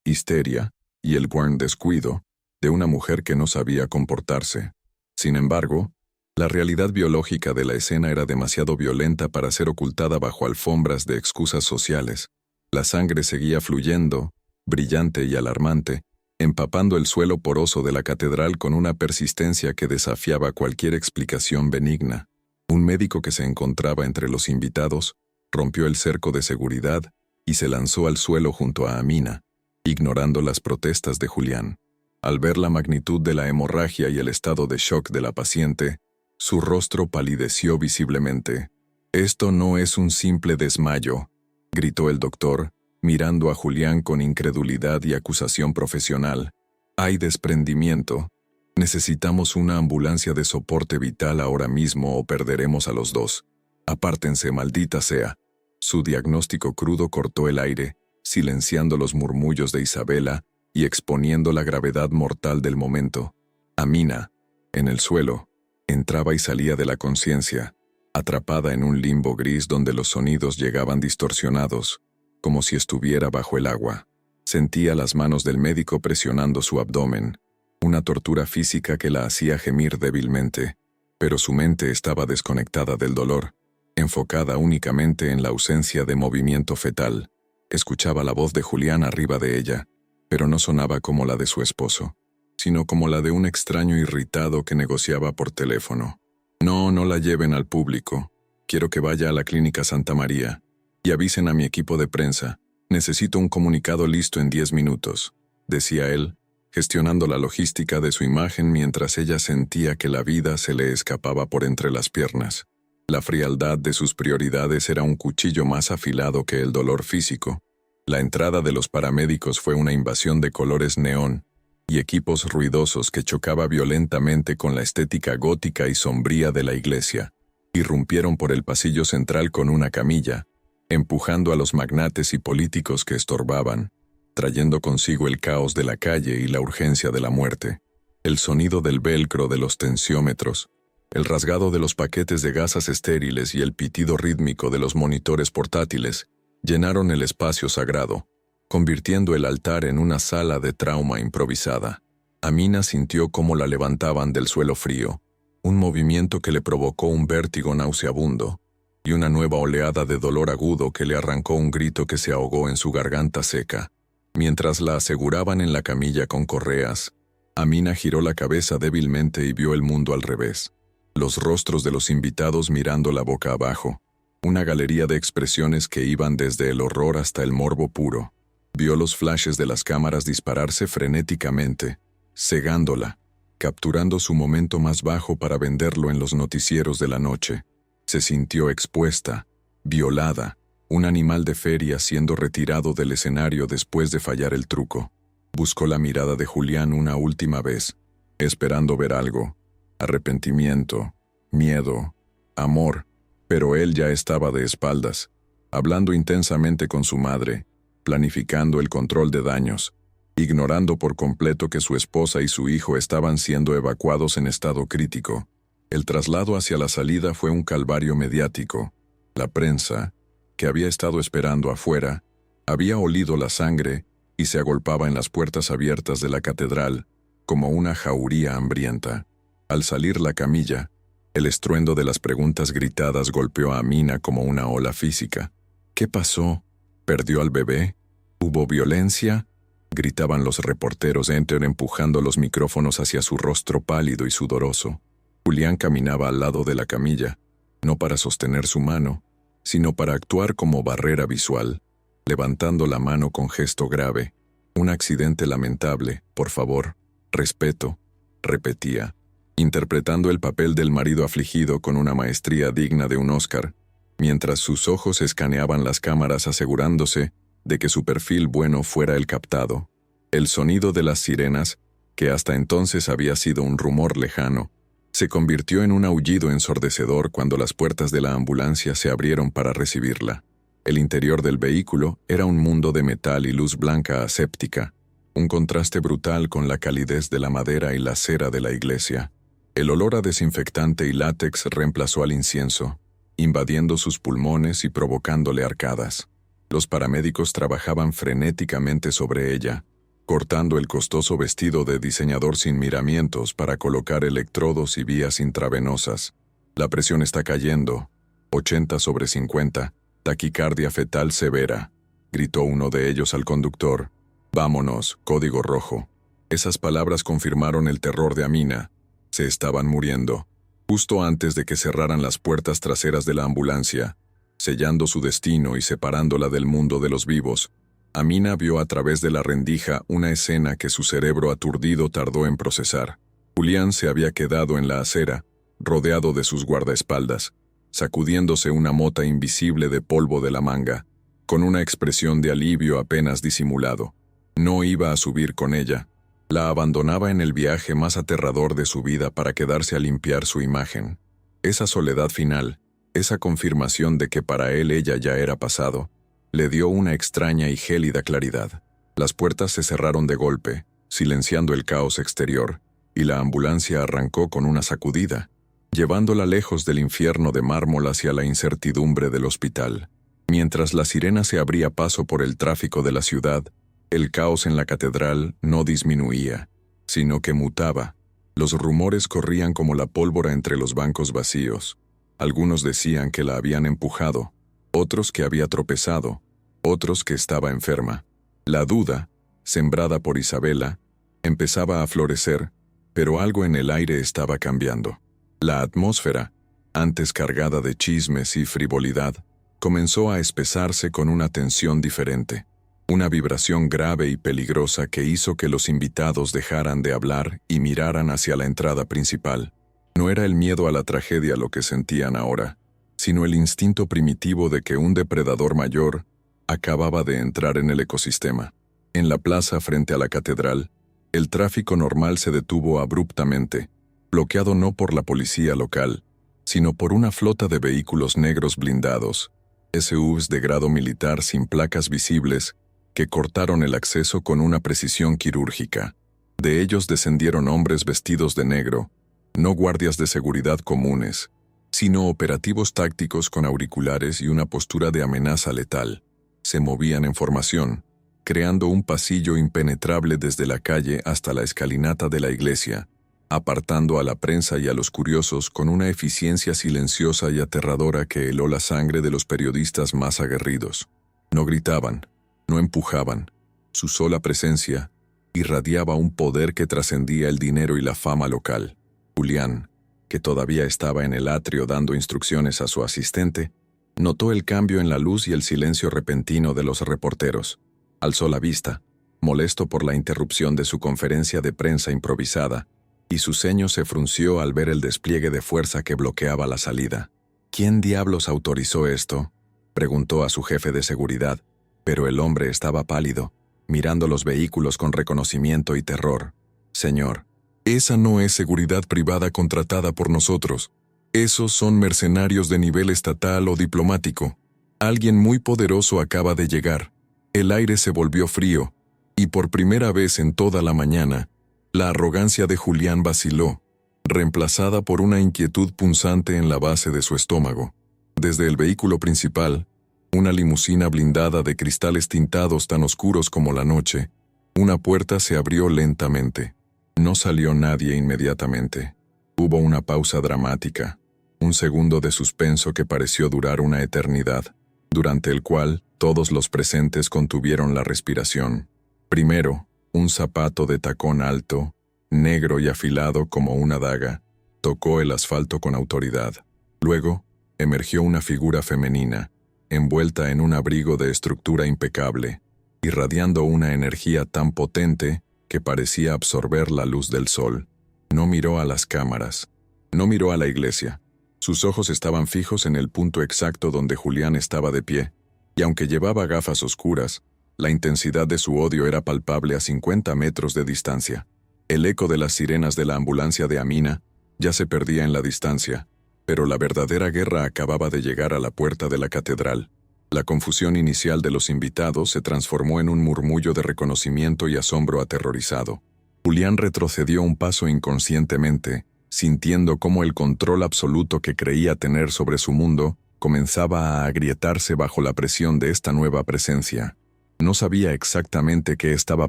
histeria y el buen descuido de una mujer que no sabía comportarse. Sin embargo, la realidad biológica de la escena era demasiado violenta para ser ocultada bajo alfombras de excusas sociales. La sangre seguía fluyendo, brillante y alarmante, empapando el suelo poroso de la catedral con una persistencia que desafiaba cualquier explicación benigna. Un médico que se encontraba entre los invitados rompió el cerco de seguridad y se lanzó al suelo junto a Amina, ignorando las protestas de Julián. Al ver la magnitud de la hemorragia y el estado de shock de la paciente, su rostro palideció visiblemente. «Esto no es un simple desmayo», gritó el doctor, mirando a Julián con incredulidad y acusación profesional. «Hay desprendimiento. Necesitamos una ambulancia de soporte vital ahora mismo o perderemos a los dos. Apártense, maldita sea». Su diagnóstico crudo cortó el aire, silenciando los murmullos de Isabela y exponiendo la gravedad mortal del momento. Amina, en el suelo, entraba y salía de la conciencia, atrapada en un limbo gris donde los sonidos llegaban distorsionados, como si estuviera bajo el agua. Sentía las manos del médico presionando su abdomen, una tortura física que la hacía gemir débilmente, pero su mente estaba desconectada del dolor, enfocada únicamente en la ausencia de movimiento fetal. Escuchaba la voz de Julián arriba de ella, pero no sonaba como la de su esposo, sino como la de un extraño irritado que negociaba por teléfono. No, no la lleven al público. Quiero que vaya a la Clínica Santa María y avisen a mi equipo de prensa. Necesito un comunicado listo en 10 minutos, decía él, gestionando la logística de su imagen mientras ella sentía que la vida se le escapaba por entre las piernas. La frialdad de sus prioridades era un cuchillo más afilado que el dolor físico. La entrada de los paramédicos fue una invasión de colores neón y equipos ruidosos que chocaba violentamente con la estética gótica y sombría de la iglesia. Irrumpieron por el pasillo central con una camilla, empujando a los magnates y políticos que estorbaban, trayendo consigo el caos de la calle y la urgencia de la muerte. El sonido del velcro de los tensiómetros, el rasgado de los paquetes de gasas estériles y el pitido rítmico de los monitores portátiles llenaron el espacio sagrado, convirtiendo el altar en una sala de trauma improvisada. Amina sintió cómo la levantaban del suelo frío, un movimiento que le provocó un vértigo nauseabundo y una nueva oleada de dolor agudo que le arrancó un grito que se ahogó en su garganta seca. Mientras la aseguraban en la camilla con correas, Amina giró la cabeza débilmente y vio el mundo al revés. Los rostros de los invitados mirándola boca abajo, una galería de expresiones que iban desde el horror hasta el morbo puro. Vio los flashes de las cámaras dispararse frenéticamente, cegándola, capturando su momento más bajo para venderlo en los noticieros de la noche. Se sintió expuesta, violada, un animal de feria siendo retirado del escenario después de fallar el truco. Buscó la mirada de Julián una última vez, esperando ver algo. Arrepentimiento, miedo, amor, pero él ya estaba de espaldas, hablando intensamente con su madre, planificando el control de daños, ignorando por completo que su esposa y su hijo estaban siendo evacuados en estado crítico. El traslado hacia la salida fue un calvario mediático. La prensa, que había estado esperando afuera, había olido la sangre y se agolpaba en las puertas abiertas de la catedral como una jauría hambrienta. Al salir la camilla, el estruendo de las preguntas gritadas golpeó a Amina como una ola física. ¿Qué pasó? ¿Perdió al bebé? ¿Hubo violencia? Gritaban los reporteros empujando los micrófonos hacia su rostro pálido y sudoroso. Julián caminaba al lado de la camilla, no para sostener su mano, sino para actuar como barrera visual, levantando la mano con gesto grave. Un accidente lamentable, por favor, respeto, repetía, interpretando el papel del marido afligido con una maestría digna de un Oscar, mientras sus ojos escaneaban las cámaras asegurándose de que su perfil bueno fuera el captado. El sonido de las sirenas, que hasta entonces había sido un rumor lejano, se convirtió en un aullido ensordecedor cuando las puertas de la ambulancia se abrieron para recibirla. El interior del vehículo era un mundo de metal y luz blanca aséptica, un contraste brutal con la calidez de la madera y la cera de la iglesia. El olor a desinfectante y látex reemplazó al incienso, invadiendo sus pulmones y provocándole arcadas. Los paramédicos trabajaban frenéticamente sobre ella, cortando el costoso vestido de diseñador sin miramientos para colocar electrodos y vías intravenosas. La presión está cayendo, 80/50, taquicardia fetal severa, gritó uno de ellos al conductor. Vámonos, código rojo. Esas palabras confirmaron el terror de Amina. Se estaban muriendo. Justo antes de que cerraran las puertas traseras de la ambulancia, sellando su destino y separándola del mundo de los vivos, Amina vio a través de la rendija una escena que su cerebro aturdido tardó en procesar. Julián se había quedado en la acera, rodeado de sus guardaespaldas, sacudiéndose una mota invisible de polvo de la manga, con una expresión de alivio apenas disimulado. No iba a subir con ella. La abandonaba en el viaje más aterrador de su vida para quedarse a limpiar su imagen. Esa soledad final, esa confirmación de que para él ella ya era pasado, le dio una extraña y gélida claridad. Las puertas se cerraron de golpe, silenciando el caos exterior, y la ambulancia arrancó con una sacudida, llevándola lejos del infierno de mármol hacia la incertidumbre del hospital. Mientras la sirena se abría paso por el tráfico de la ciudad, el caos en la catedral no disminuía, sino que mutaba. Los rumores corrían como la pólvora entre los bancos vacíos. Algunos decían que la habían empujado, otros que había tropezado, otros que estaba enferma. La duda, sembrada por Isabela, empezaba a florecer, pero algo en el aire estaba cambiando. La atmósfera, antes cargada de chismes y frivolidad, comenzó a espesarse con una tensión diferente, una vibración grave y peligrosa que hizo que los invitados dejaran de hablar y miraran hacia la entrada principal. No era el miedo a la tragedia lo que sentían ahora, sino el instinto primitivo de que un depredador mayor acababa de entrar en el ecosistema. En la plaza frente a la catedral, el tráfico normal se detuvo abruptamente, bloqueado no por la policía local, sino por una flota de vehículos negros blindados, SUVs de grado militar sin placas visibles, que cortaron el acceso con una precisión quirúrgica. De ellos descendieron hombres vestidos de negro, no guardias de seguridad comunes, sino operativos tácticos con auriculares y una postura de amenaza letal. Se movían en formación, creando un pasillo impenetrable desde la calle hasta la escalinata de la iglesia, apartando a la prensa y a los curiosos con una eficiencia silenciosa y aterradora que heló la sangre de los periodistas más aguerridos. No gritaban, no empujaban. Su sola presencia irradiaba un poder que trascendía el dinero y la fama local. Julián, que todavía estaba en el atrio dando instrucciones a su asistente, notó el cambio en la luz y el silencio repentino de los reporteros. Alzó la vista, molesto por la interrupción de su conferencia de prensa improvisada, y su ceño se frunció al ver el despliegue de fuerza que bloqueaba la salida. ¿Quién diablos autorizó esto?, preguntó a su jefe de seguridad, pero el hombre estaba pálido, mirando los vehículos con reconocimiento y terror. Señor, esa no es seguridad privada contratada por nosotros. Esos son mercenarios de nivel estatal o diplomático. Alguien muy poderoso acaba de llegar. El aire se volvió frío, y por primera vez en toda la mañana, la arrogancia de Julián vaciló, reemplazada por una inquietud punzante en la base de su estómago. Desde el vehículo principal, una limusina blindada de cristales tintados tan oscuros como la noche, una puerta se abrió lentamente. No salió nadie inmediatamente. Hubo una pausa dramática, un segundo de suspenso que pareció durar una eternidad, durante el cual todos los presentes contuvieron la respiración. Primero, un zapato de tacón alto, negro y afilado como una daga, tocó el asfalto con autoridad. Luego, emergió una figura femenina, envuelta en un abrigo de estructura impecable, irradiando una energía tan potente que parecía absorber la luz del sol. No miró a las cámaras, no miró a la iglesia. Sus ojos estaban fijos en el punto exacto donde Julián estaba de pie, y aunque llevaba gafas oscuras, la intensidad de su odio era palpable a 50 metros de distancia. El eco de las sirenas de la ambulancia de Amina ya se perdía en la distancia, pero la verdadera guerra acababa de llegar a la puerta de la catedral. La confusión inicial de los invitados se transformó en un murmullo de reconocimiento y asombro aterrorizado. Julián retrocedió un paso inconscientemente, sintiendo cómo el control absoluto que creía tener sobre su mundo comenzaba a agrietarse bajo la presión de esta nueva presencia. No sabía exactamente qué estaba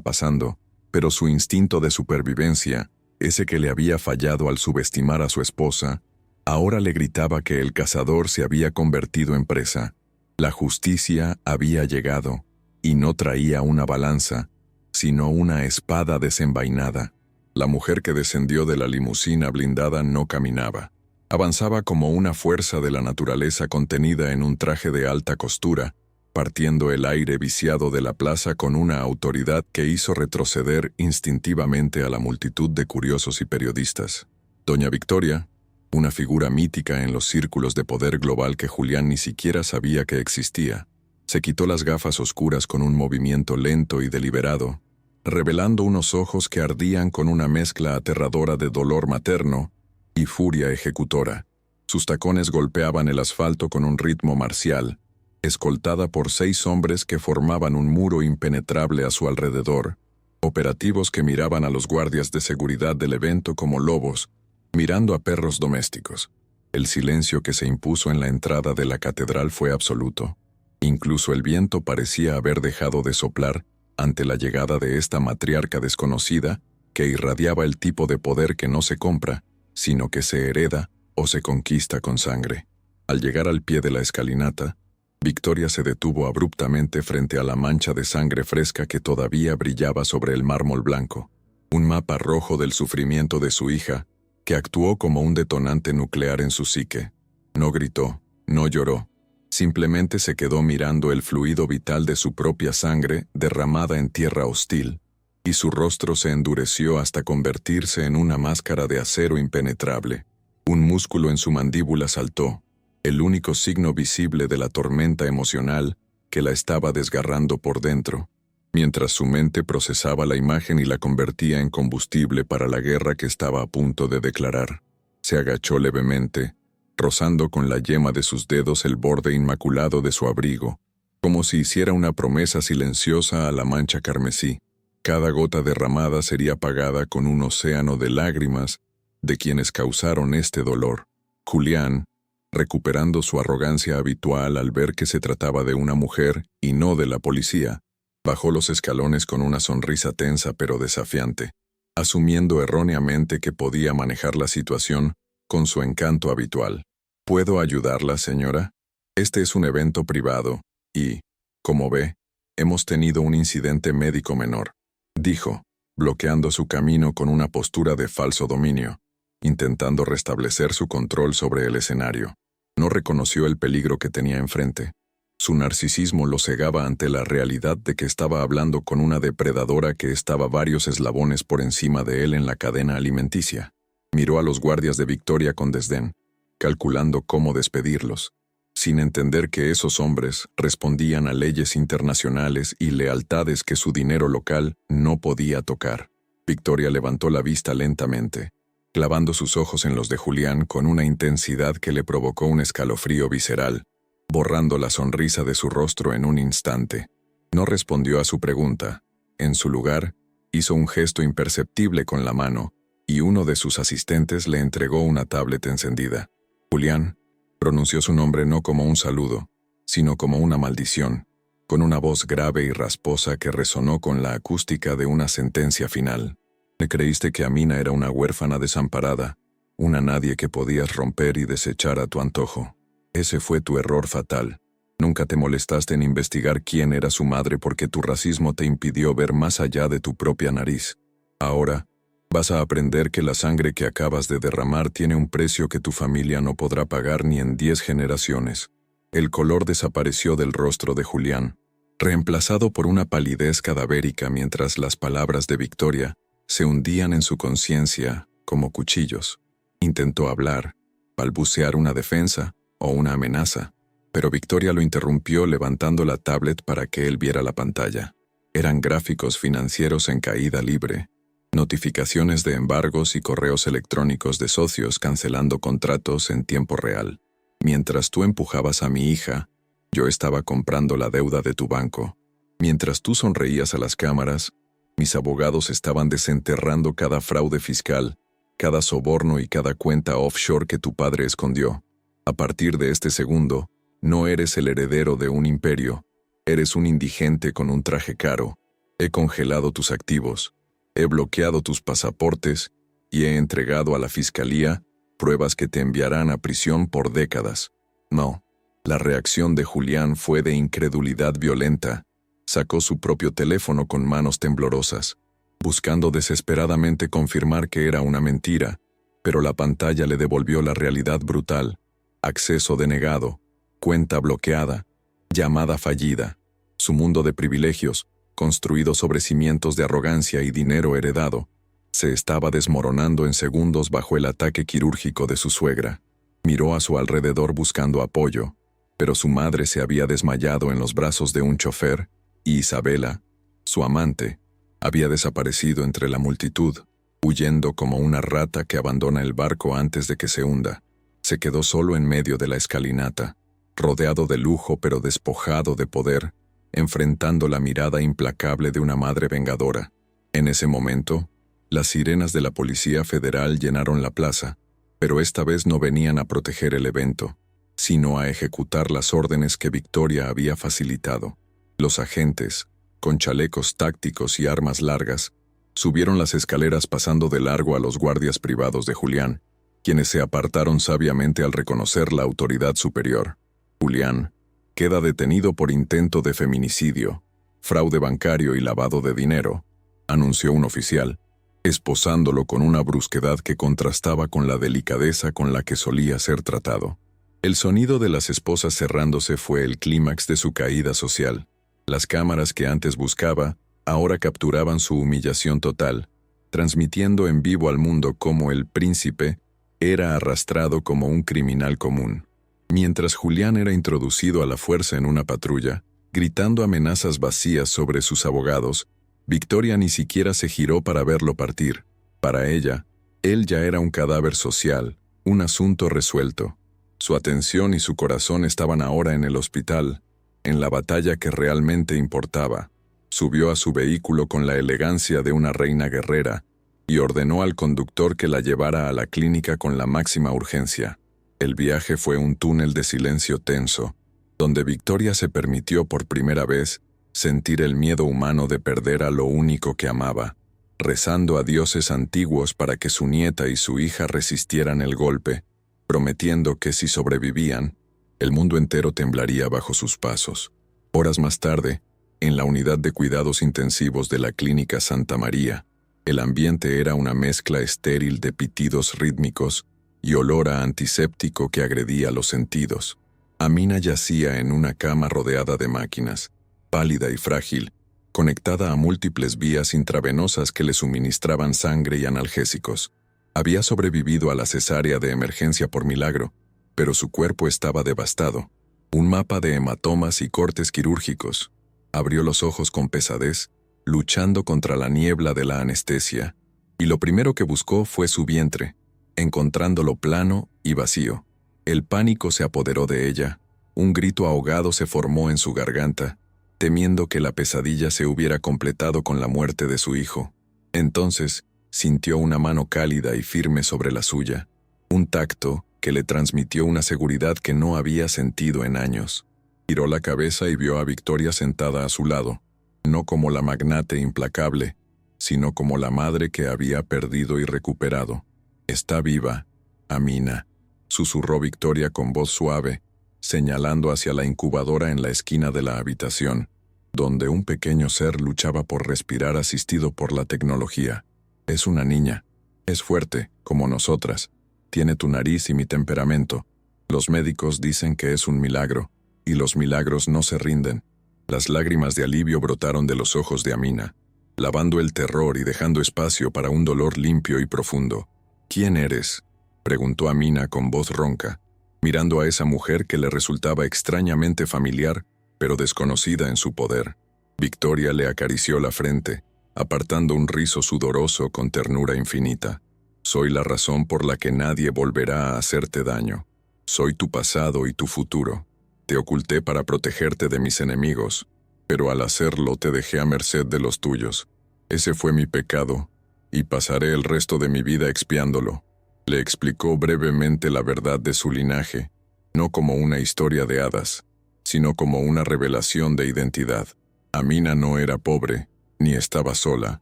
pasando, pero su instinto de supervivencia, ese que le había fallado al subestimar a su esposa, ahora le gritaba que el cazador se había convertido en presa. La justicia había llegado, y no traía una balanza, sino una espada desenvainada. La mujer que descendió de la limusina blindada no caminaba. Avanzaba como una fuerza de la naturaleza contenida en un traje de alta costura, partiendo el aire viciado de la plaza con una autoridad que hizo retroceder instintivamente a la multitud de curiosos y periodistas. Doña Victoria, una figura mítica en los círculos de poder global que Julián ni siquiera sabía que existía, se quitó las gafas oscuras con un movimiento lento y deliberado, revelando unos ojos que ardían con una mezcla aterradora de dolor materno y furia ejecutora. Sus tacones golpeaban el asfalto con un ritmo marcial, escoltada por 6 hombres que formaban un muro impenetrable a su alrededor, operativos que miraban a los guardias de seguridad del evento como lobos, mirando a perros domésticos. El silencio que se impuso en la entrada de la catedral fue absoluto. Incluso el viento parecía haber dejado de soplar ante la llegada de esta matriarca desconocida que irradiaba el tipo de poder que no se compra, sino que se hereda o se conquista con sangre. Al llegar al pie de la escalinata, Victoria se detuvo abruptamente frente a la mancha de sangre fresca que todavía brillaba sobre el mármol blanco. Un mapa rojo del sufrimiento de su hija, que actuó como un detonante nuclear en su psique. No gritó, no lloró. Simplemente se quedó mirando el fluido vital de su propia sangre derramada en tierra hostil, y su rostro se endureció hasta convertirse en una máscara de acero impenetrable. Un músculo en su mandíbula saltó, el único signo visible de la tormenta emocional que la estaba desgarrando por dentro, mientras su mente procesaba la imagen y la convertía en combustible para la guerra que estaba a punto de declarar. Se agachó levemente, rozando con la yema de sus dedos el borde inmaculado de su abrigo, como si hiciera una promesa silenciosa a la mancha carmesí. Cada gota derramada sería pagada con un océano de lágrimas de quienes causaron este dolor. Julián, recuperando su arrogancia habitual al ver que se trataba de una mujer y no de la policía, bajó los escalones con una sonrisa tensa pero desafiante, asumiendo erróneamente que podía manejar la situación con su encanto habitual. ¿Puedo ayudarla, señora? Este es un evento privado y, como ve, hemos tenido un incidente médico menor, dijo, bloqueando su camino con una postura de falso dominio, intentando restablecer su control sobre el escenario. No reconoció el peligro que tenía enfrente. Su narcisismo lo cegaba ante la realidad de que estaba hablando con una depredadora que estaba varios eslabones por encima de él en la cadena alimenticia. Miró a los guardias de Victoria con desdén, calculando cómo despedirlos, sin entender que esos hombres respondían a leyes internacionales y lealtades que su dinero local no podía tocar. Victoria levantó la vista lentamente, clavando sus ojos en los de Julián con una intensidad que le provocó un escalofrío visceral, borrando la sonrisa de su rostro en un instante. No respondió a su pregunta. En su lugar, hizo un gesto imperceptible con la mano, y uno de sus asistentes le entregó una tablet encendida. Julián pronunció su nombre no como un saludo, sino como una maldición, con una voz grave y rasposa que resonó con la acústica de una sentencia final. ¿Le creíste que Amina era una huérfana desamparada, una nadie que podías romper y desechar a tu antojo? Ese fue tu error fatal. Nunca te molestaste en investigar quién era su madre porque tu racismo te impidió ver más allá de tu propia nariz. Ahora, vas a aprender que la sangre que acabas de derramar tiene un precio que tu familia no podrá pagar ni en 10 generaciones. El color desapareció del rostro de Julián, reemplazado por una palidez cadavérica mientras las palabras de Victoria se hundían en su conciencia como cuchillos. Intentó hablar, balbucear una defensa o una amenaza, pero Victoria lo interrumpió levantando la tablet para que él viera la pantalla. Eran gráficos financieros en caída libre, notificaciones de embargos y correos electrónicos de socios cancelando contratos en tiempo real. Mientras tú empujabas a mi hija, yo estaba comprando la deuda de tu banco. Mientras tú sonreías a las cámaras, mis abogados estaban desenterrando cada fraude fiscal, cada soborno y cada cuenta offshore que tu padre escondió. A partir de este segundo, no eres el heredero de un imperio, eres un indigente con un traje caro. He congelado tus activos, he bloqueado tus pasaportes y he entregado a la fiscalía pruebas que te enviarán a prisión por décadas. No, la reacción de Julián fue de incredulidad violenta. Sacó su propio teléfono con manos temblorosas, buscando desesperadamente confirmar que era una mentira, pero la pantalla le devolvió la realidad brutal. Acceso denegado, cuenta bloqueada, llamada fallida. Su mundo de privilegios, construido sobre cimientos de arrogancia y dinero heredado, se estaba desmoronando en segundos bajo el ataque quirúrgico de su suegra. Miró a su alrededor buscando apoyo, pero su madre se había desmayado en los brazos de un chofer, y Isabela, su amante, había desaparecido entre la multitud, huyendo como una rata que abandona el barco antes de que se hunda. Se quedó solo en medio de la escalinata, rodeado de lujo pero despojado de poder, enfrentando la mirada implacable de una madre vengadora. En ese momento, las sirenas de la Policía Federal llenaron la plaza, pero esta vez no venían a proteger el evento, sino a ejecutar las órdenes que Victoria había facilitado. Los agentes, con chalecos tácticos y armas largas, subieron las escaleras pasando de largo a los guardias privados de Julián, quienes se apartaron sabiamente al reconocer la autoridad superior. Julián, queda detenido por intento de feminicidio, fraude bancario y lavado de dinero, anunció un oficial, esposándolo con una brusquedad que contrastaba con la delicadeza con la que solía ser tratado. El sonido de las esposas cerrándose fue el clímax de su caída social. Las cámaras que antes buscaba, ahora capturaban su humillación total, transmitiendo en vivo al mundo cómo el príncipe era arrastrado como un criminal común. Mientras Julián era introducido a la fuerza en una patrulla, gritando amenazas vacías sobre sus abogados, Victoria ni siquiera se giró para verlo partir. Para ella, él ya era un cadáver social, un asunto resuelto. Su atención y su corazón estaban ahora en el hospital, en la batalla que realmente importaba. Subió a su vehículo con la elegancia de una reina guerrera y ordenó al conductor que la llevara a la clínica con la máxima urgencia. El viaje fue un túnel de silencio tenso, donde Victoria se permitió por primera vez sentir el miedo humano de perder a lo único que amaba, rezando a dioses antiguos para que su nieta y su hija resistieran el golpe, prometiendo que si sobrevivían, el mundo entero temblaría bajo sus pasos. Horas más tarde, en la unidad de cuidados intensivos de la Clínica Santa María, el ambiente era una mezcla estéril de pitidos rítmicos y olor a antiséptico que agredía los sentidos. Amina yacía en una cama rodeada de máquinas, pálida y frágil, conectada a múltiples vías intravenosas que le suministraban sangre y analgésicos. Había sobrevivido a la cesárea de emergencia por milagro, pero su cuerpo estaba devastado. Un mapa de hematomas y cortes quirúrgicos. Abrió los ojos con pesadez, luchando contra la niebla de la anestesia, y lo primero que buscó fue su vientre, encontrándolo plano y vacío. El pánico se apoderó de ella, un grito ahogado se formó en su garganta, temiendo que la pesadilla se hubiera completado con la muerte de su hijo. Entonces, sintió una mano cálida y firme sobre la suya, un tacto que le transmitió una seguridad que no había sentido en años. Giró la cabeza y vio a Victoria sentada a su lado, no como la magnate implacable, sino como la madre que había perdido y recuperado. «Está viva, Amina», susurró Victoria con voz suave, señalando hacia la incubadora en la esquina de la habitación, donde un pequeño ser luchaba por respirar asistido por la tecnología. «Es una niña. Es fuerte, como nosotras. Tiene tu nariz y mi temperamento. Los médicos dicen que es un milagro, y los milagros no se rinden». Las lágrimas de alivio brotaron de los ojos de Amina, lavando el terror y dejando espacio para un dolor limpio y profundo. «¿Quién eres?», preguntó Amina con voz ronca, mirando a esa mujer que le resultaba extrañamente familiar, pero desconocida en su poder. Victoria le acarició la frente, apartando un rizo sudoroso con ternura infinita. «Soy la razón por la que nadie volverá a hacerte daño. Soy tu pasado y tu futuro. Te oculté para protegerte de mis enemigos, pero al hacerlo te dejé a merced de los tuyos. Ese fue mi pecado, y pasaré el resto de mi vida expiándolo». Le explicó brevemente la verdad de su linaje, no como una historia de hadas, sino como una revelación de identidad. Amina no era pobre, ni estaba sola.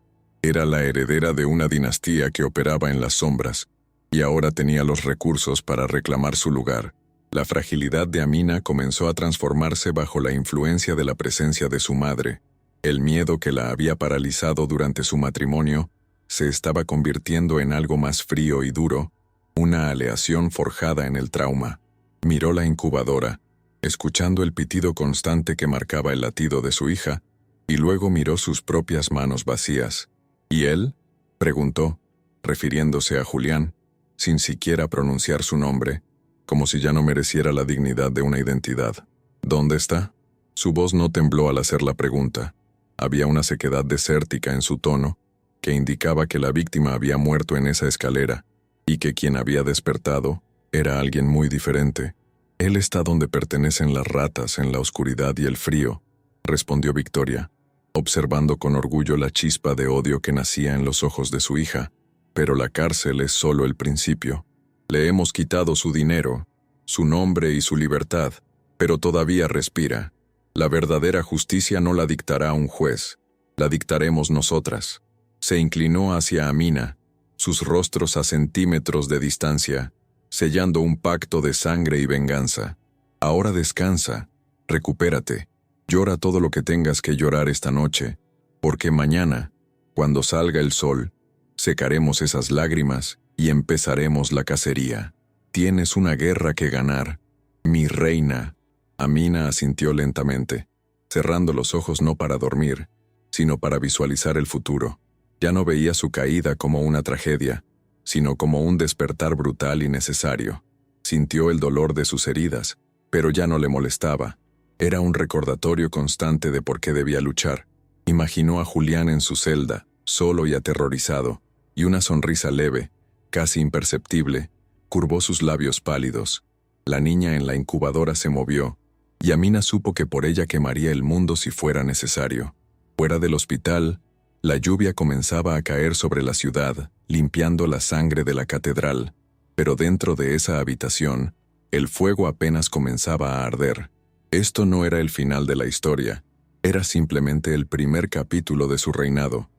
Era la heredera de una dinastía que operaba en las sombras, y ahora tenía los recursos para reclamar su lugar. La fragilidad de Amina comenzó a transformarse bajo la influencia de la presencia de su madre. El miedo que la había paralizado durante su matrimonio se estaba convirtiendo en algo más frío y duro, una aleación forjada en el trauma. Miró la incubadora, escuchando el pitido constante que marcaba el latido de su hija, y luego miró sus propias manos vacías. «¿Y él?», preguntó, refiriéndose a Julián, sin siquiera pronunciar su nombre, como si ya no mereciera la dignidad de una identidad. «¿Dónde está?». Su voz no tembló al hacer la pregunta. Había una sequedad desértica en su tono, que indicaba que la víctima había muerto en esa escalera, y que quien había despertado era alguien muy diferente. «Él está donde pertenecen las ratas, en la oscuridad y el frío», respondió Victoria, observando con orgullo la chispa de odio que nacía en los ojos de su hija. «Pero la cárcel es solo el principio. Le hemos quitado su dinero, su nombre y su libertad, pero todavía respira. La verdadera justicia no la dictará un juez, la dictaremos nosotras». Se inclinó hacia Amina, sus rostros a centímetros de distancia, sellando un pacto de sangre y venganza. «Ahora descansa, Recupérate, llora todo lo que tengas que llorar esta noche, porque mañana, cuando salga el sol, secaremos esas lágrimas y empezaremos la cacería. Tienes una guerra que ganar, mi reina. Amina asintió lentamente, cerrando los ojos no para dormir, sino para visualizar el futuro. Ya no veía su caída como una tragedia, sino como un despertar brutal y necesario. Sintió el dolor de sus heridas, pero ya no le molestaba. Era un recordatorio constante de por qué debía luchar. Imaginó a Julián en su celda, solo y aterrorizado, y una sonrisa leve, casi imperceptible, curvó sus labios pálidos. La niña en la incubadora se movió, y Amina supo que por ella quemaría el mundo si fuera necesario. Fuera del hospital, la lluvia comenzaba a caer sobre la ciudad, limpiando la sangre de la catedral, pero dentro de esa habitación, el fuego apenas comenzaba a arder. Esto no era el final de la historia, era simplemente el primer capítulo de su reinado.